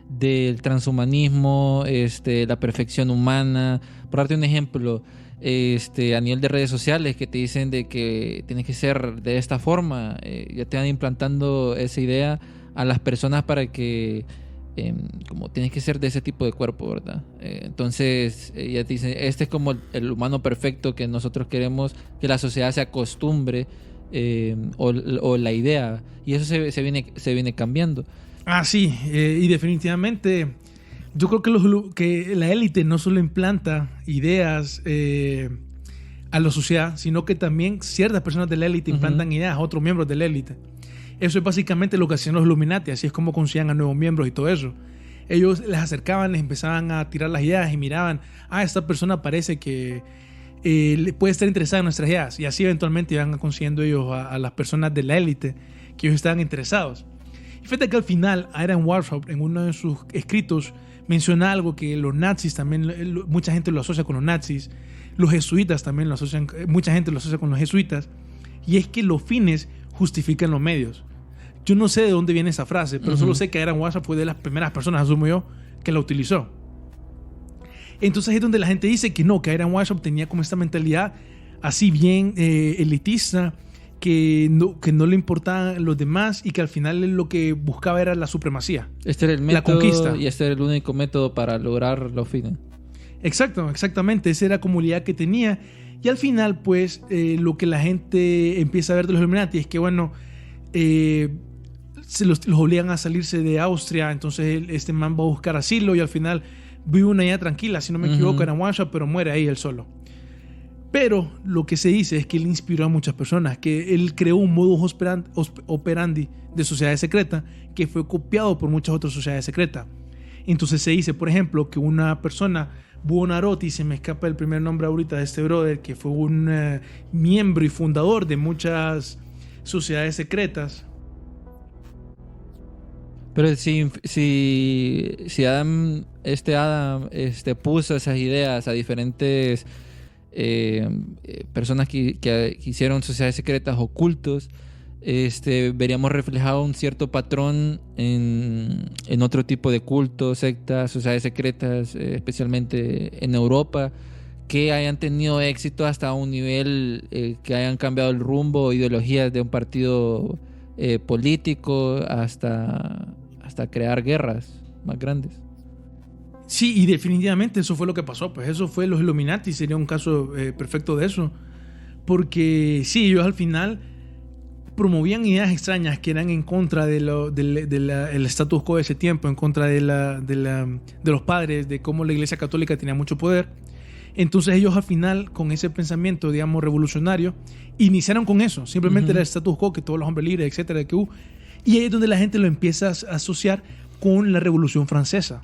Speaker 2: del transhumanismo, la perfección humana. Por darte un ejemplo, a nivel de redes sociales, que te dicen de que tienes que ser de esta forma, ya te van implantando esa idea a las personas para que como tienes que ser de ese tipo de cuerpo, ¿verdad? Entonces ya te dicen, este es como el humano perfecto que nosotros queremos que la sociedad se acostumbre, o la idea, y eso se viene cambiando.
Speaker 1: Ah, sí, y definitivamente yo creo que la élite no solo implanta ideas a la sociedad, sino que también ciertas personas de la élite implantan ideas a otros miembros de la élite. Eso es básicamente lo que hacían los Illuminati, así es como conseguían a nuevos miembros y todo eso. Ellos les acercaban, les empezaban a tirar las ideas y miraban, esta persona parece que puede estar interesada en nuestras ideas, y así eventualmente iban consiguiendo ellos a las personas de la élite que ellos estaban interesados. Y fíjate que al final Ira Weishaupt en uno de sus escritos menciona algo que los nazis también, mucha gente lo asocia con los nazis, los jesuitas también lo asocian, mucha gente lo asocia con los jesuitas, y es que los fines justifican los medios. Yo no sé de dónde viene esa frase, pero solo sé que Ira Weishaupt fue de las primeras personas, asumo yo, que la utilizó. Entonces es donde la gente dice que no, que Ira Weishaupt tenía como esta mentalidad así bien elitista, que no le importaban los demás y que al final lo que buscaba era la supremacía.
Speaker 2: Este era el método,
Speaker 1: la conquista.
Speaker 2: Y este era el único método para lograr los fines.
Speaker 1: Exactamente. Esa era la comunidad que tenía. Y al final, pues, lo que la gente empieza a ver de los Illuminati es que, bueno, los obligan a salirse de Austria. Entonces este man va a buscar asilo y al final vive una vida tranquila, si no me equivoco, era Weishaupt, pero muere ahí él solo. Pero lo que se dice es que él inspiró a muchas personas, que él creó un modus operandi de sociedad secreta que fue copiado por muchas otras sociedades secretas. Entonces se dice, por ejemplo, que una persona, Buonarroti, se me escapa el primer nombre ahorita de este brother, que fue un miembro y fundador de muchas sociedades secretas.
Speaker 2: Pero si Adam puso esas ideas a diferentes personas que hicieron sociedades secretas ocultos, veríamos reflejado un cierto patrón en otro tipo de cultos, sectas, sociedades secretas, especialmente en Europa, que hayan tenido éxito hasta un nivel que hayan cambiado el rumbo o ideologías de un partido político hasta crear guerras más grandes.
Speaker 1: Sí, y definitivamente eso fue lo que pasó. Pues eso fue los Illuminati, sería un caso perfecto de eso. Porque sí, ellos al final promovían ideas extrañas que eran en contra del status quo de ese tiempo, en contra de los padres, de cómo la Iglesia Católica tenía mucho poder. Entonces ellos al final, con ese pensamiento, digamos, revolucionario, iniciaron con eso. Simplemente era el status quo, que todos los hombres libres, etcétera, que hubo. Y ahí es donde la gente lo empieza a asociar con la Revolución Francesa.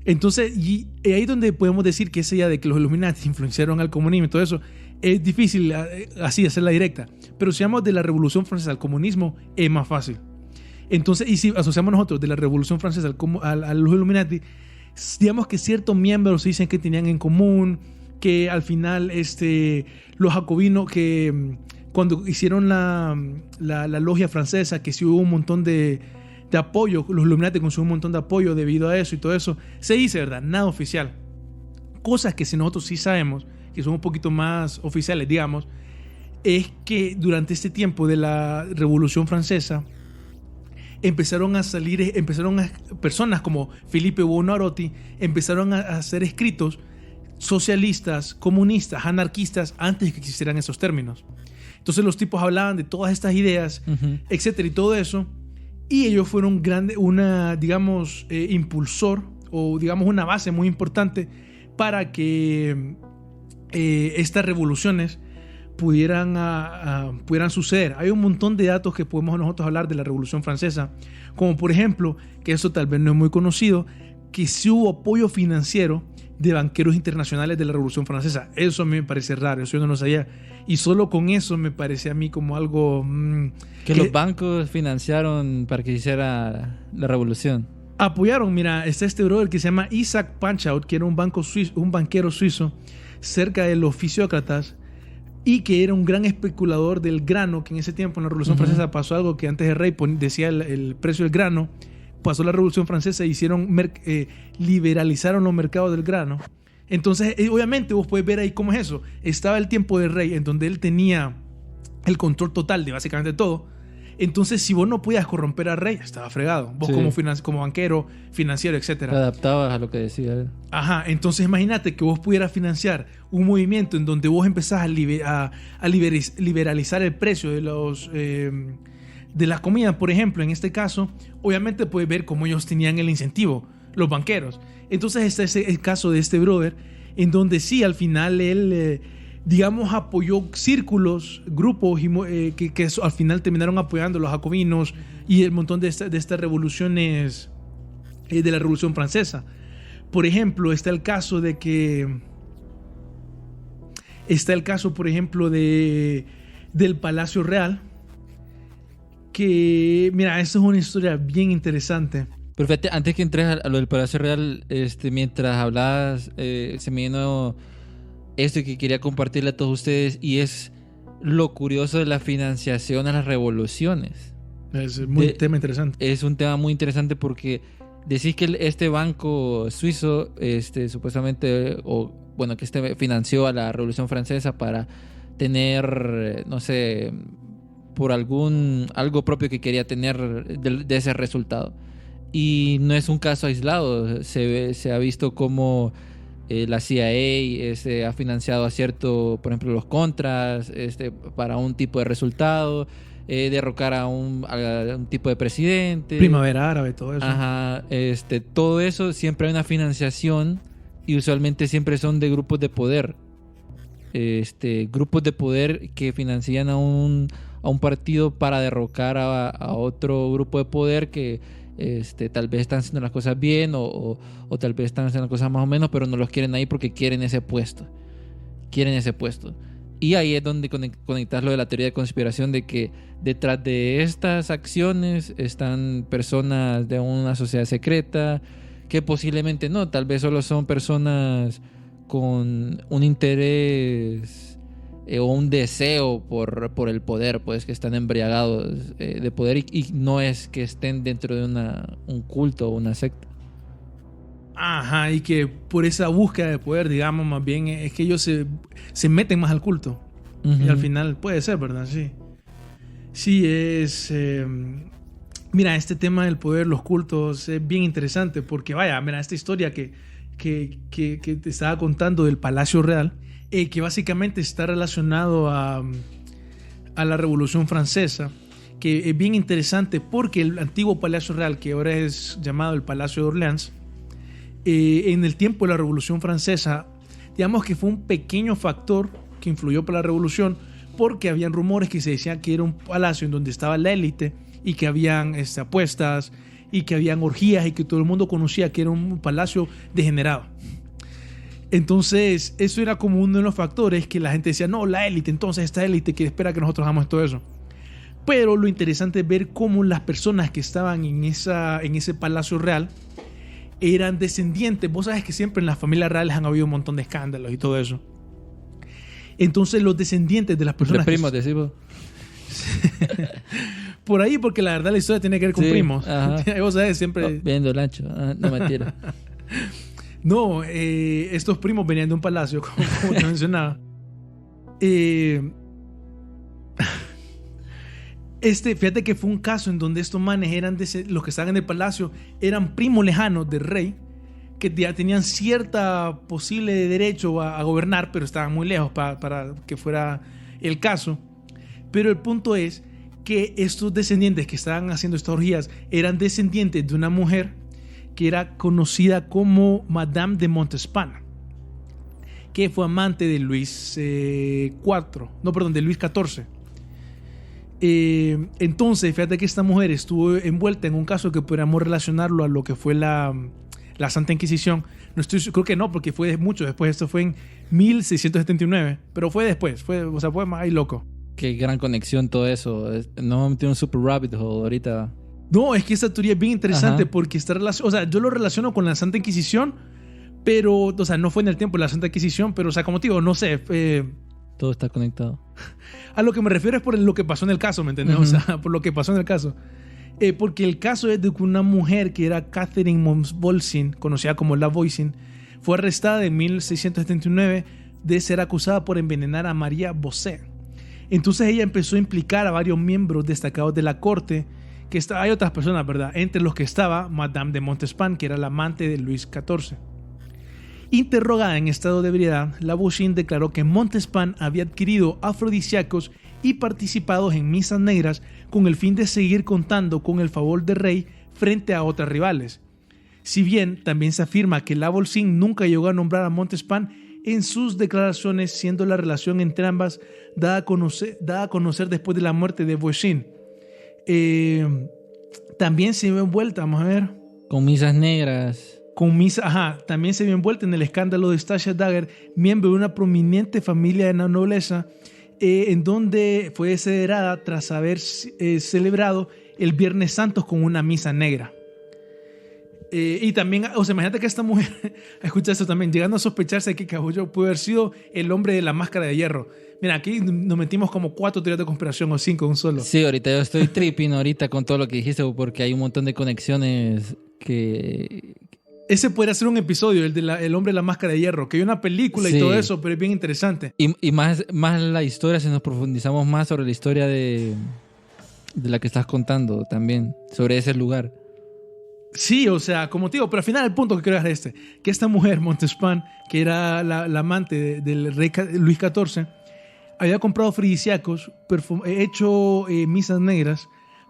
Speaker 1: Entonces, y ahí es donde podemos decir que esa idea de que los Illuminati influenciaron al comunismo y todo eso, es difícil así hacerla directa. Pero si hablamos de la Revolución Francesa al comunismo, es más fácil. Entonces, y si asociamos nosotros de la Revolución Francesa a los Illuminati, digamos que ciertos miembros dicen que tenían en común, que al final los jacobinos, que cuando hicieron la logia francesa, que sí hubo un montón de apoyo, los Illuminati consiguieron un montón de apoyo debido a eso y todo eso, se dice, ¿verdad? Nada oficial. Cosas que si nosotros sí sabemos, que son un poquito más oficiales, digamos, es que durante este tiempo de la Revolución Francesa empezaron a personas como Philippe Buonarroti empezaron a hacer escritos socialistas, comunistas, anarquistas, antes de que existieran esos términos. Entonces los tipos hablaban de todas estas ideas, etcétera, y todo eso, y ellos fueron impulsor, o digamos una base muy importante para que estas revoluciones pudieran suceder. Hay un montón de datos que podemos nosotros hablar de la Revolución Francesa, como por ejemplo, que eso tal vez no es muy conocido, que sí hubo apoyo financiero de banqueros internacionales de la Revolución Francesa. Eso a mí me parece raro, eso yo no lo sabía. Y solo con eso me parece a mí como algo...
Speaker 2: que los bancos financiaron para que hiciera la revolución.
Speaker 1: Apoyaron, mira, está este brother que se llama Isaac Panchaud, que era un banquero suizo cerca de los fisiócratas, y que era un gran especulador del grano, que en ese tiempo en la Revolución Francesa pasó algo que antes el rey decía el precio del grano. Pasó la Revolución Francesa y liberalizaron los mercados del grano. Entonces, obviamente, vos puedes ver ahí cómo es eso. Estaba el tiempo del rey en donde él tenía el control total de básicamente todo. Entonces, si vos no podías corromper al rey, estaba fregado. Vos como banquero, financiero, etcétera.
Speaker 2: Te adaptabas a lo que decía él.
Speaker 1: Ajá, entonces imagínate que vos pudieras financiar un movimiento en donde vos empezás a liberalizar el precio de la comida, por ejemplo. En este caso, obviamente puedes ver cómo ellos tenían el incentivo, los banqueros. Entonces este es el caso de este brother, en donde sí, al final él, apoyó círculos, grupos que al final terminaron apoyando a los jacobinos y el montón de estas revoluciones de la Revolución Francesa. Por ejemplo, está el caso, por ejemplo, del Palacio Real, que, mira, esa es una historia bien interesante.
Speaker 2: Pero fíjate, antes que entres a lo del Palacio Real, mientras hablabas, se me vino esto que quería compartirle a todos ustedes, y es lo curioso de la financiación a las revoluciones.
Speaker 1: Es un tema interesante.
Speaker 2: Es un tema muy interesante porque decís que este banco suizo, supuestamente, que financió a la Revolución Francesa para tener, no sé, por algo propio que quería tener de ese resultado. Y no es un caso aislado. Se ha visto como la CIA ha financiado a por ejemplo, los contras, para un tipo de resultado, derrocar a un tipo de presidente.
Speaker 1: Primavera árabe, todo eso.
Speaker 2: Ajá, todo eso siempre hay una financiación, y usualmente siempre son de grupos de poder. Grupos de poder que financian a un partido para derrocar a otro grupo de poder que tal vez están haciendo las cosas bien o tal vez están haciendo las cosas más o menos, pero no los quieren ahí porque quieren ese puesto. Y ahí es donde conectas lo de la teoría de conspiración, de que detrás de estas acciones están personas de una sociedad secreta, que posiblemente no, tal vez solo son personas con un interés o un deseo por el poder, pues que están embriagados de poder y no es que estén dentro de un culto o una secta.
Speaker 1: Ajá, y que por esa búsqueda de poder, digamos, más bien es que ellos se meten más al culto.
Speaker 2: Uh-huh.
Speaker 1: Y al final puede ser, ¿verdad? Sí. Sí, es... mira, este tema del poder, los cultos, es bien interesante porque, vaya, mira, esta historia que te estaba contando del Palacio Real, que básicamente está relacionado a la Revolución Francesa, que es bien interesante porque el antiguo Palacio Real, que ahora es llamado el Palacio de Orleans, en el tiempo de la Revolución Francesa, digamos que fue un pequeño factor que influyó para la revolución, porque habían rumores que se decían que era un palacio en donde estaba la élite y que habían apuestas y que habían orgías y que todo el mundo conocía que era un palacio degenerado. Entonces eso era como uno de los factores que la gente decía, no, la élite, entonces esta élite que espera que nosotros hagamos todo eso. Pero lo interesante es ver cómo las personas que estaban en ese palacio real eran descendientes. Vos sabes que siempre en las familias reales han habido un montón de escándalos y todo eso. Entonces los descendientes de las personas...
Speaker 2: De primos, decimos.
Speaker 1: Por ahí, porque la verdad la historia tiene que ver con primos. Vos sabés, siempre...
Speaker 2: No, viendo el ancho. No, mentira.
Speaker 1: No, estos primos venían de un palacio, como te mencionaba. Fíjate que fue un caso en donde estos manes eran los que estaban en el palacio, eran primos lejanos del rey, que ya tenían cierta posible derecho a gobernar, pero estaban muy lejos para que fuera el caso. Pero el punto es que estos descendientes que estaban haciendo estas orgías eran descendientes de una mujer que era conocida como Madame de Montespan, que fue amante de Luis de Luis XIV. Entonces, fíjate que esta mujer estuvo envuelta en un caso que podríamos relacionarlo a lo que fue la Santa Inquisición. Creo que no, porque fue mucho después. Esto fue en 1679, pero fue después. Fue más ahí loco.
Speaker 2: Qué gran conexión todo eso. No me metí en un super rabbit hole ahorita.
Speaker 1: No, es que esta teoría es bien interesante. Ajá. Porque está yo lo relaciono con la Santa Inquisición, pero, no fue en el tiempo de la Santa Inquisición, pero, como te digo, no sé.
Speaker 2: Todo está conectado.
Speaker 1: A lo que me refiero es por lo que pasó en el caso, ¿me entiendes? Uh-huh. Por lo que pasó en el caso. Porque el caso es de que una mujer que era Catherine Montvolsin, conocida como La Voisin, fue arrestada en 1679 de ser acusada por envenenar a María Bosé. Entonces ella empezó a implicar a varios miembros destacados de la corte, hay otras personas, ¿verdad? Entre los que estaba Madame de Montespan, que era la amante de Luis XIV. Interrogada en estado de ebriedad, La Voisin declaró que Montespan había adquirido afrodisíacos y participado en misas negras con el fin de seguir contando con el favor del rey frente a otras rivales. Si bien también se afirma que La Voisin nunca llegó a nombrar a Montespan en sus declaraciones, siendo la relación entre ambas dada a conocer después de la muerte de Voisin. También se vio envuelta, vamos a ver.
Speaker 2: Con misas negras.
Speaker 1: También se vio envuelta en el escándalo de Stasia Dagger, miembro de una prominente familia de la nobleza, en donde fue desheredada tras haber celebrado el Viernes Santo con una misa negra. Y también, imagínate que esta mujer, escucha esto también, llegando a sospecharse que Cabullo pudo haber sido el hombre de la máscara de hierro. Mira, aquí nos metimos como 4 teorías de conspiración o 5 en un solo.
Speaker 2: Sí, ahorita yo estoy tripping ahorita con todo lo que dijiste, porque hay un montón de conexiones que...
Speaker 1: Ese podría ser un episodio, el hombre de la máscara de hierro, que hay una película y todo eso, pero es bien interesante.
Speaker 2: Y más la historia, si nos profundizamos más sobre la historia de la que estás contando también, sobre ese lugar.
Speaker 1: Sí, como te digo, pero al final el punto que quiero dejar es que esta mujer, Montespan, que era la amante del rey Luis XIV, había comprado afrodisíacos, hecho misas negras,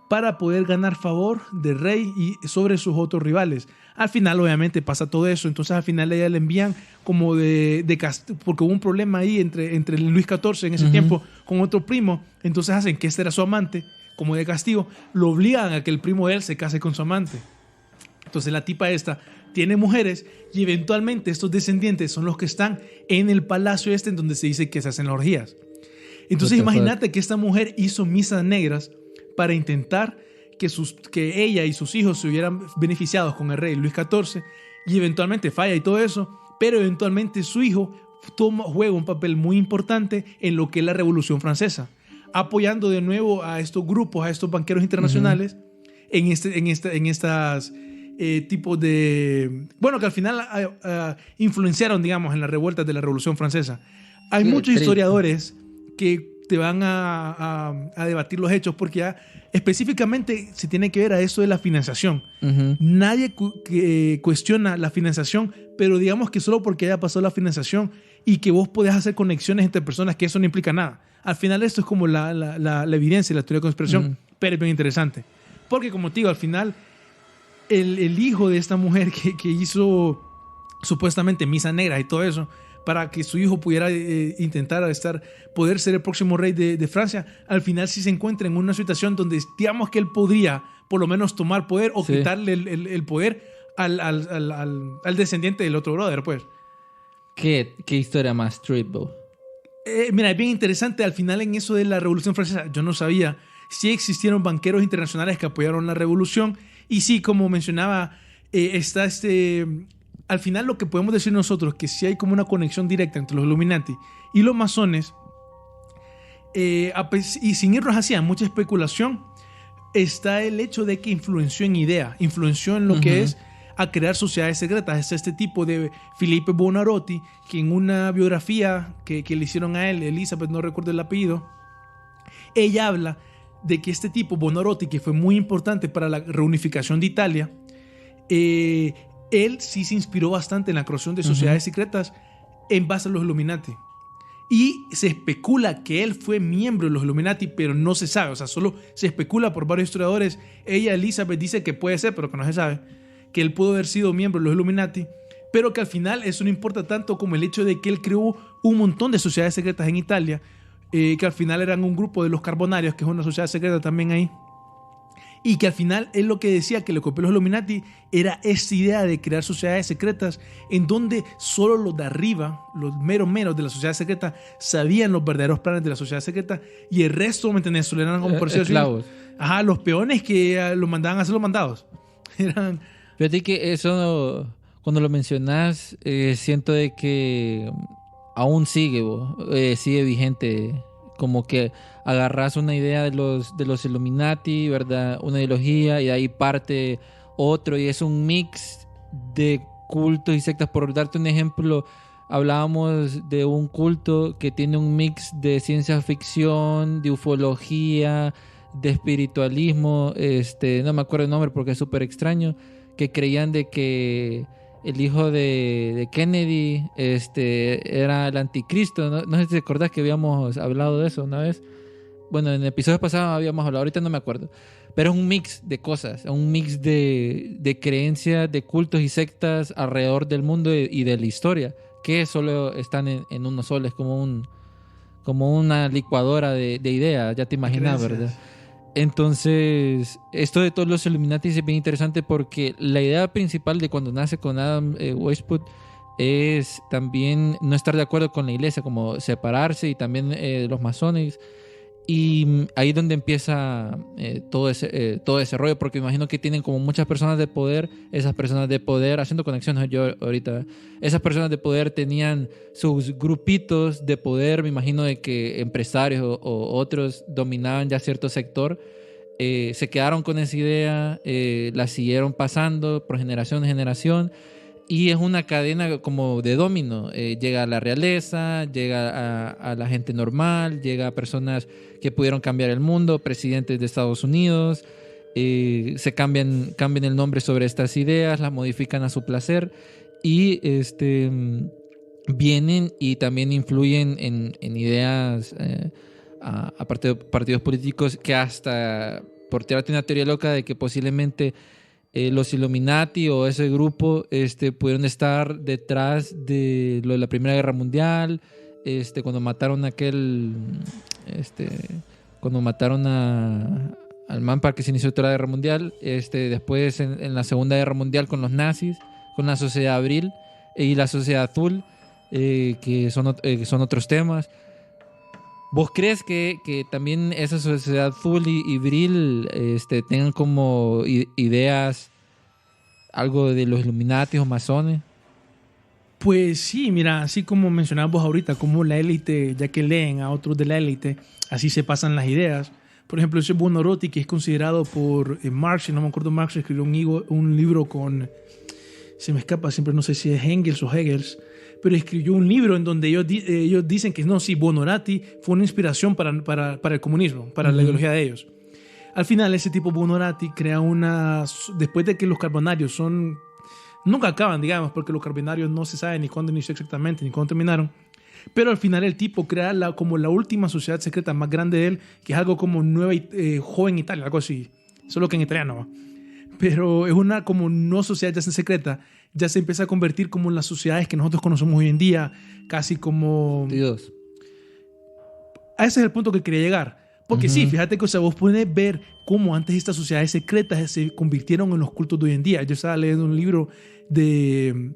Speaker 1: para poder ganar favor del rey y sobre sus otros rivales. Al final, obviamente, pasa todo eso. Entonces, al final, a ella le envían como porque hubo un problema ahí entre Luis XIV en ese tiempo con otro primo. Entonces, hacen que este era su amante, como de castigo. Lo obligan a que el primo de él se case con su amante. Entonces, la tipa esta tiene mujeres y eventualmente estos descendientes son los que están en el palacio en donde se dice que se hacen las orgías. Entonces
Speaker 2: What the
Speaker 1: imagínate que esta mujer hizo misas negras para intentar que ella y sus hijos se hubieran beneficiado con el rey Luis XIV, y eventualmente falla y todo eso, pero eventualmente su hijo juega un papel muy importante en lo que es la Revolución Francesa, apoyando de nuevo a estos grupos, a estos banqueros internacionales en estas tipos de... Bueno, que al final influenciaron, digamos, en las revueltas de la Revolución Francesa. Hay muchos historiadores que te van a debatir los hechos, porque ya específicamente se tiene que ver a eso de la financiación. Nadie cuestiona la financiación, pero digamos que solo porque haya pasado la financiación y que vos podés hacer conexiones entre personas, que eso no implica nada. Al final esto es como la evidencia y la teoría de conspiración, pero es bien interesante. Porque como te digo, al final el hijo de esta mujer que hizo supuestamente misa negra y todo eso, para que su hijo pudiera intentar poder ser el próximo rey de Francia, al final sí se encuentra en una situación donde digamos que él podría por lo menos tomar poder o quitarle el poder al descendiente del otro brother, pues.
Speaker 2: ¿Qué historia más triple?
Speaker 1: Mira, es bien interesante. Al final, en eso de la Revolución Francesa, yo no sabía si existieron banqueros internacionales que apoyaron la revolución, y sí, como mencionaba, está al final lo que podemos decir nosotros, que sí hay como una conexión directa entre los Illuminati y los masones, y sin irnos hacia mucha especulación, está el hecho de que influenció en lo que es a crear sociedades secretas. Es este tipo de Filippo Buonarroti, que en una biografía que le hicieron a él, Elizabeth, no recuerdo el apellido, ella habla de que este tipo, Buonarroti, que fue muy importante para la reunificación de Italia, él sí se inspiró bastante en la creación de sociedades secretas en base a los Illuminati. Y se especula que él fue miembro de los Illuminati, pero no se sabe. O sea, solo se especula por varios historiadores. Ella, Elizabeth, dice que puede ser, pero que no se sabe, que él pudo haber sido miembro de los Illuminati, pero que al final eso no importa tanto como el hecho de que él creó un montón de sociedades secretas en Italia, que al final eran un grupo de los Carbonarios, que es una sociedad secreta también ahí, y que al final él lo que decía que le copió a los Illuminati era esta idea de crear sociedades secretas en donde solo los de arriba, los meros de la sociedad secreta, sabían los verdaderos planes de la sociedad secreta, y el resto, ¿me entendés? Solo eran como por decirlo
Speaker 2: esclavos.
Speaker 1: Ajá, los peones que los mandaban a hacer los mandados. Eran...
Speaker 2: Fíjate que eso, cuando lo mencionas, siento de que aún sigue vigente. Como que agarras una idea de los Illuminati, ¿verdad? Una ideología, y de ahí parte otro, y es un mix de cultos y sectas. Por darte un ejemplo, hablábamos de un culto que tiene un mix de ciencia ficción, de ufología, de espiritualismo, no me acuerdo el nombre porque es súper extraño, que creían de que el hijo de Kennedy era el anticristo. No sé si te acordás que habíamos hablado de eso una vez. Bueno, en episodios pasados habíamos hablado, ahorita no me acuerdo. Pero es un mix de cosas, un mix de creencias, de cultos y sectas alrededor del mundo y de la historia, que solo están en uno solo. Es como una licuadora de ideas, ya te imaginas, ¿verdad? Entonces, esto de todos los Illuminati es bien interesante, porque la idea principal de cuando nace con Adam Weishaupt es también no estar de acuerdo con la iglesia, como separarse, y también los masones. Y ahí es donde empieza todo ese rollo, porque imagino que tienen como muchas personas de poder. Esas personas de poder, haciendo conexiones yo ahorita, esas personas de poder tenían sus grupitos de poder. Me imagino de que empresarios o otros dominaban ya cierto sector. Se quedaron con esa idea, la siguieron pasando por generación en generación. Y es una cadena como de dominó. Llega a la realeza, llega a la gente normal, llega a personas que pudieron cambiar el mundo, presidentes de Estados Unidos. Se cambian el nombre sobre estas ideas, las modifican a su placer, y vienen y también influyen en ideas a partidos políticos, que hasta, por tirarte una teoría loca de que posiblemente los Illuminati o ese grupo pudieron estar detrás de lo de la Primera Guerra Mundial, cuando mataron cuando mataron al man para que se inició toda la Guerra Mundial, después en la Segunda Guerra Mundial con los nazis, con la Sociedad Abril y la Sociedad Azul, que son otros temas. ¿Vos crees que también esa sociedad full y viril tengan como ideas, algo de los Illuminati o masones?
Speaker 1: Pues sí, mira, así como mencionabas vos ahorita, como la élite, ya que leen a otros de la élite, así se pasan las ideas. Por ejemplo, ese Buonarroti, que es considerado por Marx, si no me acuerdo, Marx escribió un libro con, se me escapa siempre, no sé si es Engels o Hegels, pero escribió un libro en donde ellos dicen que no, sí, Buonarroti fue una inspiración para el comunismo, para la ideología de ellos. Al final, ese tipo Buonarroti crea después de que los carbonarios nunca acaban, digamos, porque los carbonarios no se sabe ni cuándo inició exactamente, ni cuándo terminaron. Pero al final el tipo crea como la última sociedad secreta más grande de él, que es algo como Joven Italia, algo así. Solo que en italiano, ¿va? Pero es una como no sociedad ya secreta, ya se empieza a convertir como en las sociedades que nosotros conocemos hoy en día, casi como...
Speaker 2: Dios.
Speaker 1: A ese es el punto que quería llegar. Porque sí, fíjate que, o sea, vos puedes ver cómo antes estas sociedades secretas se convirtieron en los cultos de hoy en día. Yo estaba leyendo un libro de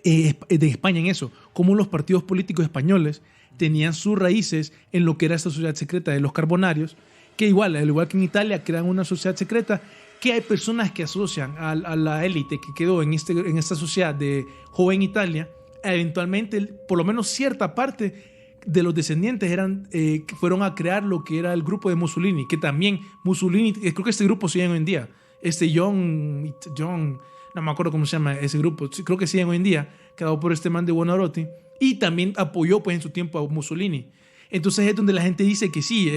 Speaker 1: España en eso, cómo los partidos políticos españoles tenían sus raíces en lo que era esta sociedad secreta de los carbonarios, que igual, al igual que en Italia, crean una sociedad secreta, que hay personas que asocian a la élite que quedó en esta sociedad de Joven Italia, eventualmente, por lo menos cierta parte de los descendientes fueron a crear lo que era el grupo de Mussolini, que también Mussolini, creo que este grupo sigue hoy en día, John, no me acuerdo cómo se llama ese grupo, creo que siguen hoy en día, creado por este man de Buonarroti, y también apoyó pues en su tiempo a Mussolini. Entonces es donde la gente dice que sí,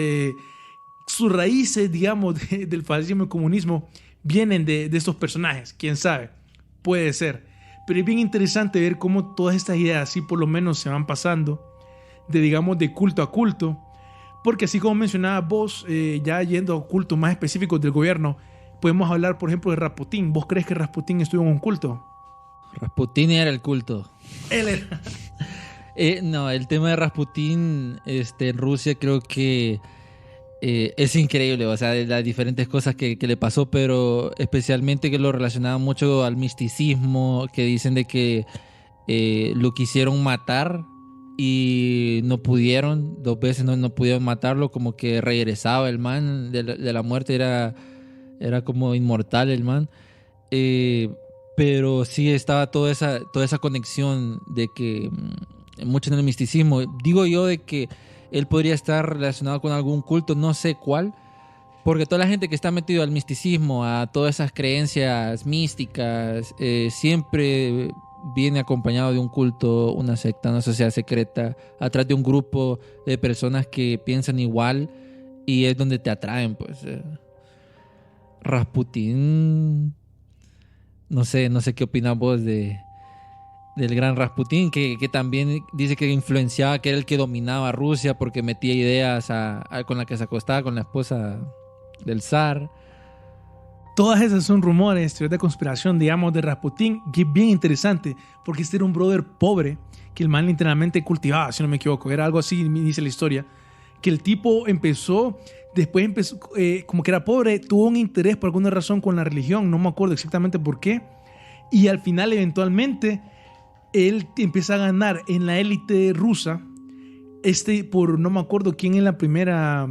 Speaker 1: sus raíces, digamos, del fascismo y comunismo vienen de estos personajes, quién sabe, puede ser. Pero es bien interesante ver cómo todas estas ideas así por lo menos se van pasando de culto a culto, porque así como mencionabas vos, ya yendo a cultos más específicos del gobierno, podemos hablar por ejemplo de Rasputín. ¿Vos crees que Rasputín estuvo en un culto?
Speaker 2: Rasputín era el culto.
Speaker 1: Él era.
Speaker 2: No, el tema de Rasputín en Rusia creo que es increíble, o sea, de las diferentes cosas que le pasó, pero especialmente que lo relacionaban mucho al misticismo, que dicen de que lo quisieron matar y no pudieron, 2 veces no pudieron matarlo, como que regresaba el man de la muerte, era como inmortal el man. Pero sí estaba toda esa conexión de que mucho en el misticismo. Digo yo de que él podría estar relacionado con algún culto, no sé cuál, porque toda la gente que está metido al misticismo, a todas esas creencias místicas, siempre viene acompañado de un culto, una secta, una sociedad secreta, atrás de un grupo de personas que piensan igual, y es donde te atraen, pues. Rasputín, no sé qué opinas vos del gran Rasputín, que también dice que influenciaba, que era el que dominaba Rusia porque metía ideas con la que se acostaba con la esposa del zar.
Speaker 1: Todas esas son rumores, teorías de conspiración, digamos, de Rasputín, que es bien interesante, porque este era un brother pobre, que el man literalmente cultivaba, si no me equivoco, era algo así, me dice la historia, que el tipo después empezó, como que era pobre, tuvo un interés por alguna razón con la religión, no me acuerdo exactamente por qué, y al final eventualmente él empieza a ganar en la élite rusa, por no me acuerdo quién es la primera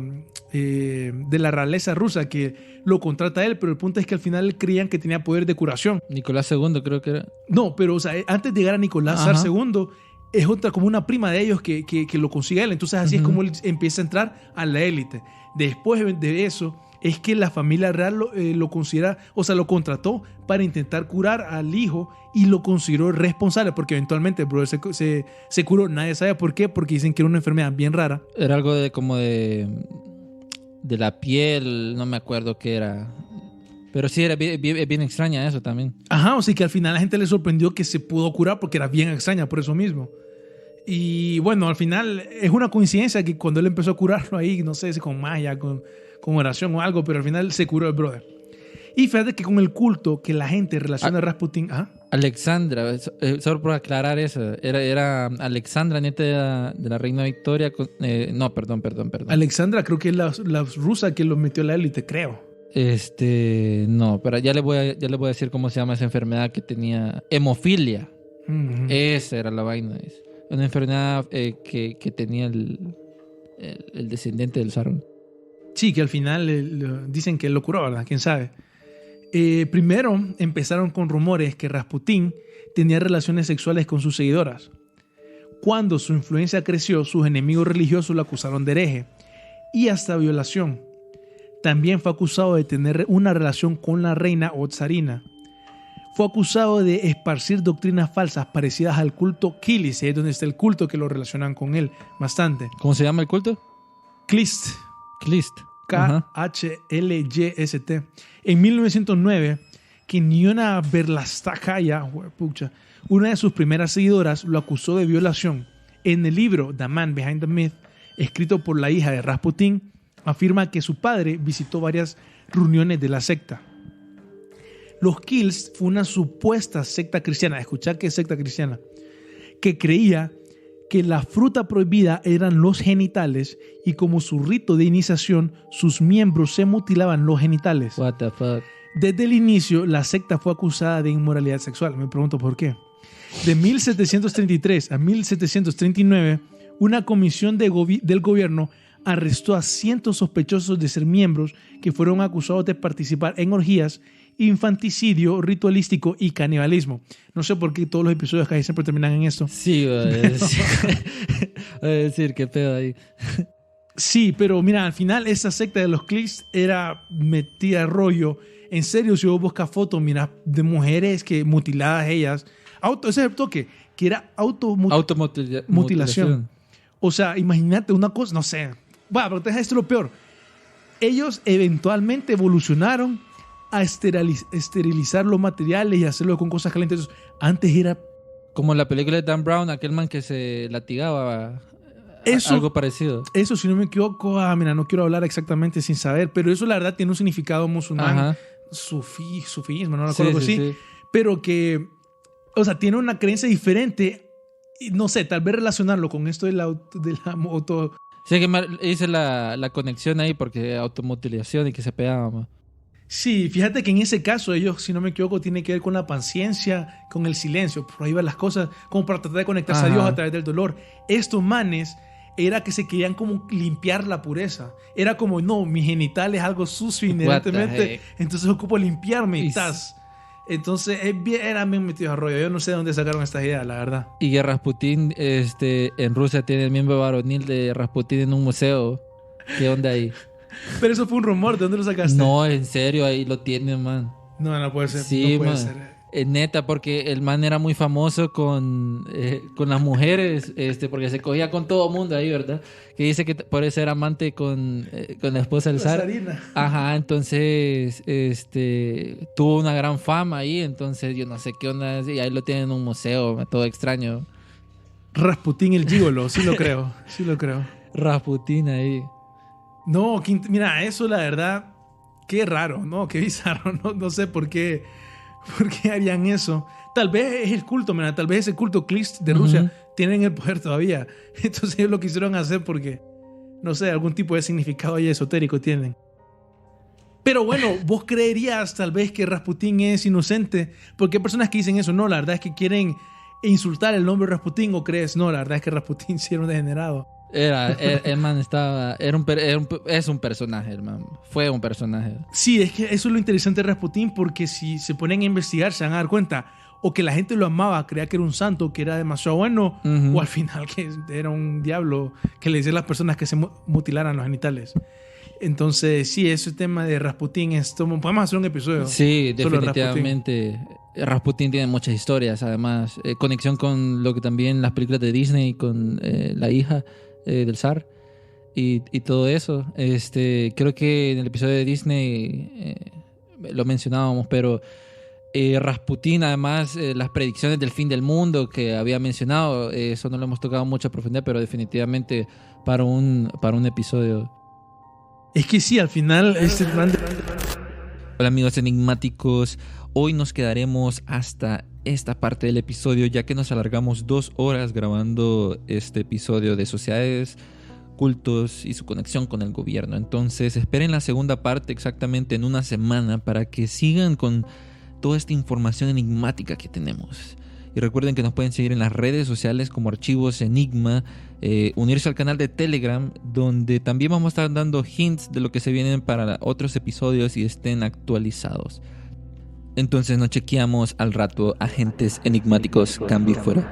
Speaker 1: de la realeza rusa que lo contrata a él, pero el punto es que al final creían que tenía poder de curación.
Speaker 2: Nicolás II creo que era.
Speaker 1: No, pero o sea, antes de llegar a Nicolás Zar II, es como una prima de ellos que lo consigue él. Entonces así es como él empieza a entrar a la élite. Después de eso es que la familia real lo considera, o sea, lo contrató para intentar curar al hijo y lo consideró responsable, porque eventualmente el brother se curó. Nadie sabe por qué, porque dicen que era una enfermedad bien rara.
Speaker 2: Era algo como de la piel, no me acuerdo qué era. Pero sí, era bien extraña eso también.
Speaker 1: Ajá, o sea que al final a la gente le sorprendió que se pudo curar porque era bien extraña por eso mismo. Y bueno, al final es una coincidencia que cuando él empezó a curarlo ahí, no sé si con magia, con oración o algo, pero al final se curó el brother. Y fíjate que con el culto que la gente relaciona a Rasputín...
Speaker 2: Alexandra, solo por aclarar eso, era Alexandra, nieta de la reina Victoria. No, perdón.
Speaker 1: Alexandra creo que es la rusa que lo metió a la élite, creo.
Speaker 2: No, pero ya le voy a decir cómo se llama esa enfermedad que tenía. Hemofilia. Uh-huh. Esa era la vaina. Una enfermedad que tenía el el descendiente del zar.
Speaker 1: Sí, que al final dicen que él lo curó, ¿verdad? ¿Quién sabe? Primero empezaron con rumores que Rasputín tenía relaciones sexuales con sus seguidoras. Cuando su influencia creció, sus enemigos religiosos lo acusaron de hereje y hasta violación. También fue acusado de tener una relación con la reina o tsarina. Fue acusado de esparcir doctrinas falsas parecidas al culto Kilis, es donde está el culto que lo relacionan con él bastante.
Speaker 2: ¿Cómo se llama el culto?
Speaker 1: Klist.
Speaker 2: Klist. Ajá.
Speaker 1: K-H-L-Y-S-T. En 1909, Kiniona Berlastakaya, una de sus primeras seguidoras, lo acusó de violación. En el libro The Man Behind the Myth, escrito por la hija de Rasputín, afirma que su padre visitó varias reuniones de la secta. Los Kills fue una supuesta secta cristiana, escuchad que es secta cristiana, que creía que la fruta prohibida eran los genitales y como su rito de iniciación, sus miembros se mutilaban los genitales.
Speaker 2: What the fuck.
Speaker 1: Desde el inicio, la secta fue acusada de inmoralidad sexual. Me pregunto por qué. De 1733 a 1739, una comisión del gobierno arrestó a cientos sospechosos de ser miembros que fueron acusados de participar en orgías, infanticidio, ritualístico y canibalismo. No sé por qué todos los episodios que hay siempre terminan en esto.
Speaker 2: Sí, voy a decir qué pedo ahí.
Speaker 1: Sí, pero mira, al final esa secta de los Clics era metida rollo. En serio, si vos buscas fotos, mira, de mujeres que mutiladas ellas. Ese es el toque, que era automutilación. O sea, imagínate una cosa, no sé. Bueno, pero esto es lo peor. Ellos eventualmente evolucionaron a esterilizar los materiales y hacerlo con cosas calientes. Entonces, antes era...
Speaker 2: Como en la película de Dan Brown, aquel man que se latigaba.
Speaker 1: Eso,
Speaker 2: algo parecido.
Speaker 1: Eso, si no me equivoco, mira, no quiero hablar exactamente sin saber, pero eso la verdad tiene un significado musulmán. Sufismo, no recuerdo así. Sí. Pero que, o sea, tiene una creencia diferente. Y no sé, tal vez relacionarlo con esto de la moto.
Speaker 2: Sí, que hice la conexión ahí porque automutilación y que se pegaba más.
Speaker 1: Sí, fíjate que en ese caso ellos, si no me equivoco, tiene que ver con la paciencia, con el silencio. Por ahí van las cosas, como para tratar de conectarse a Dios a través del dolor. Estos manes era que se querían como limpiar la pureza. Era como, no, mi genital es algo sucio inherentemente, entonces ocupo limpiarme y tas. Entonces eran bien metidos a rollo. Yo no sé de dónde sacaron estas ideas, la verdad.
Speaker 2: Y que Rasputín en Rusia tiene el miembro varonil de Rasputín en un museo. ¿Qué onda ahí?
Speaker 1: Pero eso fue un rumor, ¿de dónde lo sacaste?
Speaker 2: No, en serio, ahí lo tienen, man.
Speaker 1: No puede ser.
Speaker 2: Sí,
Speaker 1: no puede
Speaker 2: man.
Speaker 1: ser.
Speaker 2: Neta, porque el man era muy famoso con las mujeres, porque se cogía con todo mundo ahí, ¿verdad? Que dice que por eso era amante con la esposa del zar. Ajá, entonces tuvo una gran fama ahí, entonces yo no sé qué onda, y ahí lo tienen en un museo, todo extraño.
Speaker 1: Rasputín el gigolo, sí lo creo.
Speaker 2: Rasputín ahí.
Speaker 1: No, mira, eso la verdad, qué raro, ¿no? Qué bizarro, no sé por qué harían eso. Tal vez es el culto, mira, tal vez ese culto Klist de Rusia tienen el poder todavía. Entonces ellos lo quisieron hacer porque, no sé, algún tipo de significado ahí esotérico tienen. Pero bueno, ¿vos creerías tal vez que Rasputín es inocente? Porque hay personas que dicen eso. No, la verdad es que quieren insultar el nombre de Rasputín, ¿o crees? No, la verdad es que Rasputín sí era un degenerado.
Speaker 2: El man es un personaje, el man. Fue un personaje.
Speaker 1: Sí, es que eso es lo interesante de Rasputín, porque si se ponen a investigar se van a dar cuenta o que la gente lo amaba, creía que era un santo, que era demasiado bueno, o al final que era un diablo que le decía a las personas que se mutilaran los genitales. Entonces, sí, ese tema de Rasputín podemos hacer un episodio.
Speaker 2: Sí, definitivamente. Rasputín tiene muchas historias, además. Conexión con lo que también las películas de Disney, con la hija del zar y todo eso. Creo que en el episodio de Disney lo mencionábamos, pero Rasputín, además, las predicciones del fin del mundo que había mencionado, eso no lo hemos tocado mucho a profundidad, pero definitivamente para un episodio.
Speaker 1: Es que sí, al final
Speaker 2: Hola amigos enigmáticos, hoy nos quedaremos hasta esta parte del episodio ya que nos alargamos 2 horas grabando este episodio de sociedades, cultos y su conexión con el gobierno. Entonces esperen la segunda parte exactamente en una semana para que sigan con toda esta información enigmática que tenemos. Y recuerden que nos pueden seguir en las redes sociales como Archivos Enigma, unirse al canal de Telegram, donde también vamos a estar dando hints de lo que se vienen para otros episodios y estén actualizados. Entonces nos chequeamos al rato, agentes enigmáticos, cambio y fuera.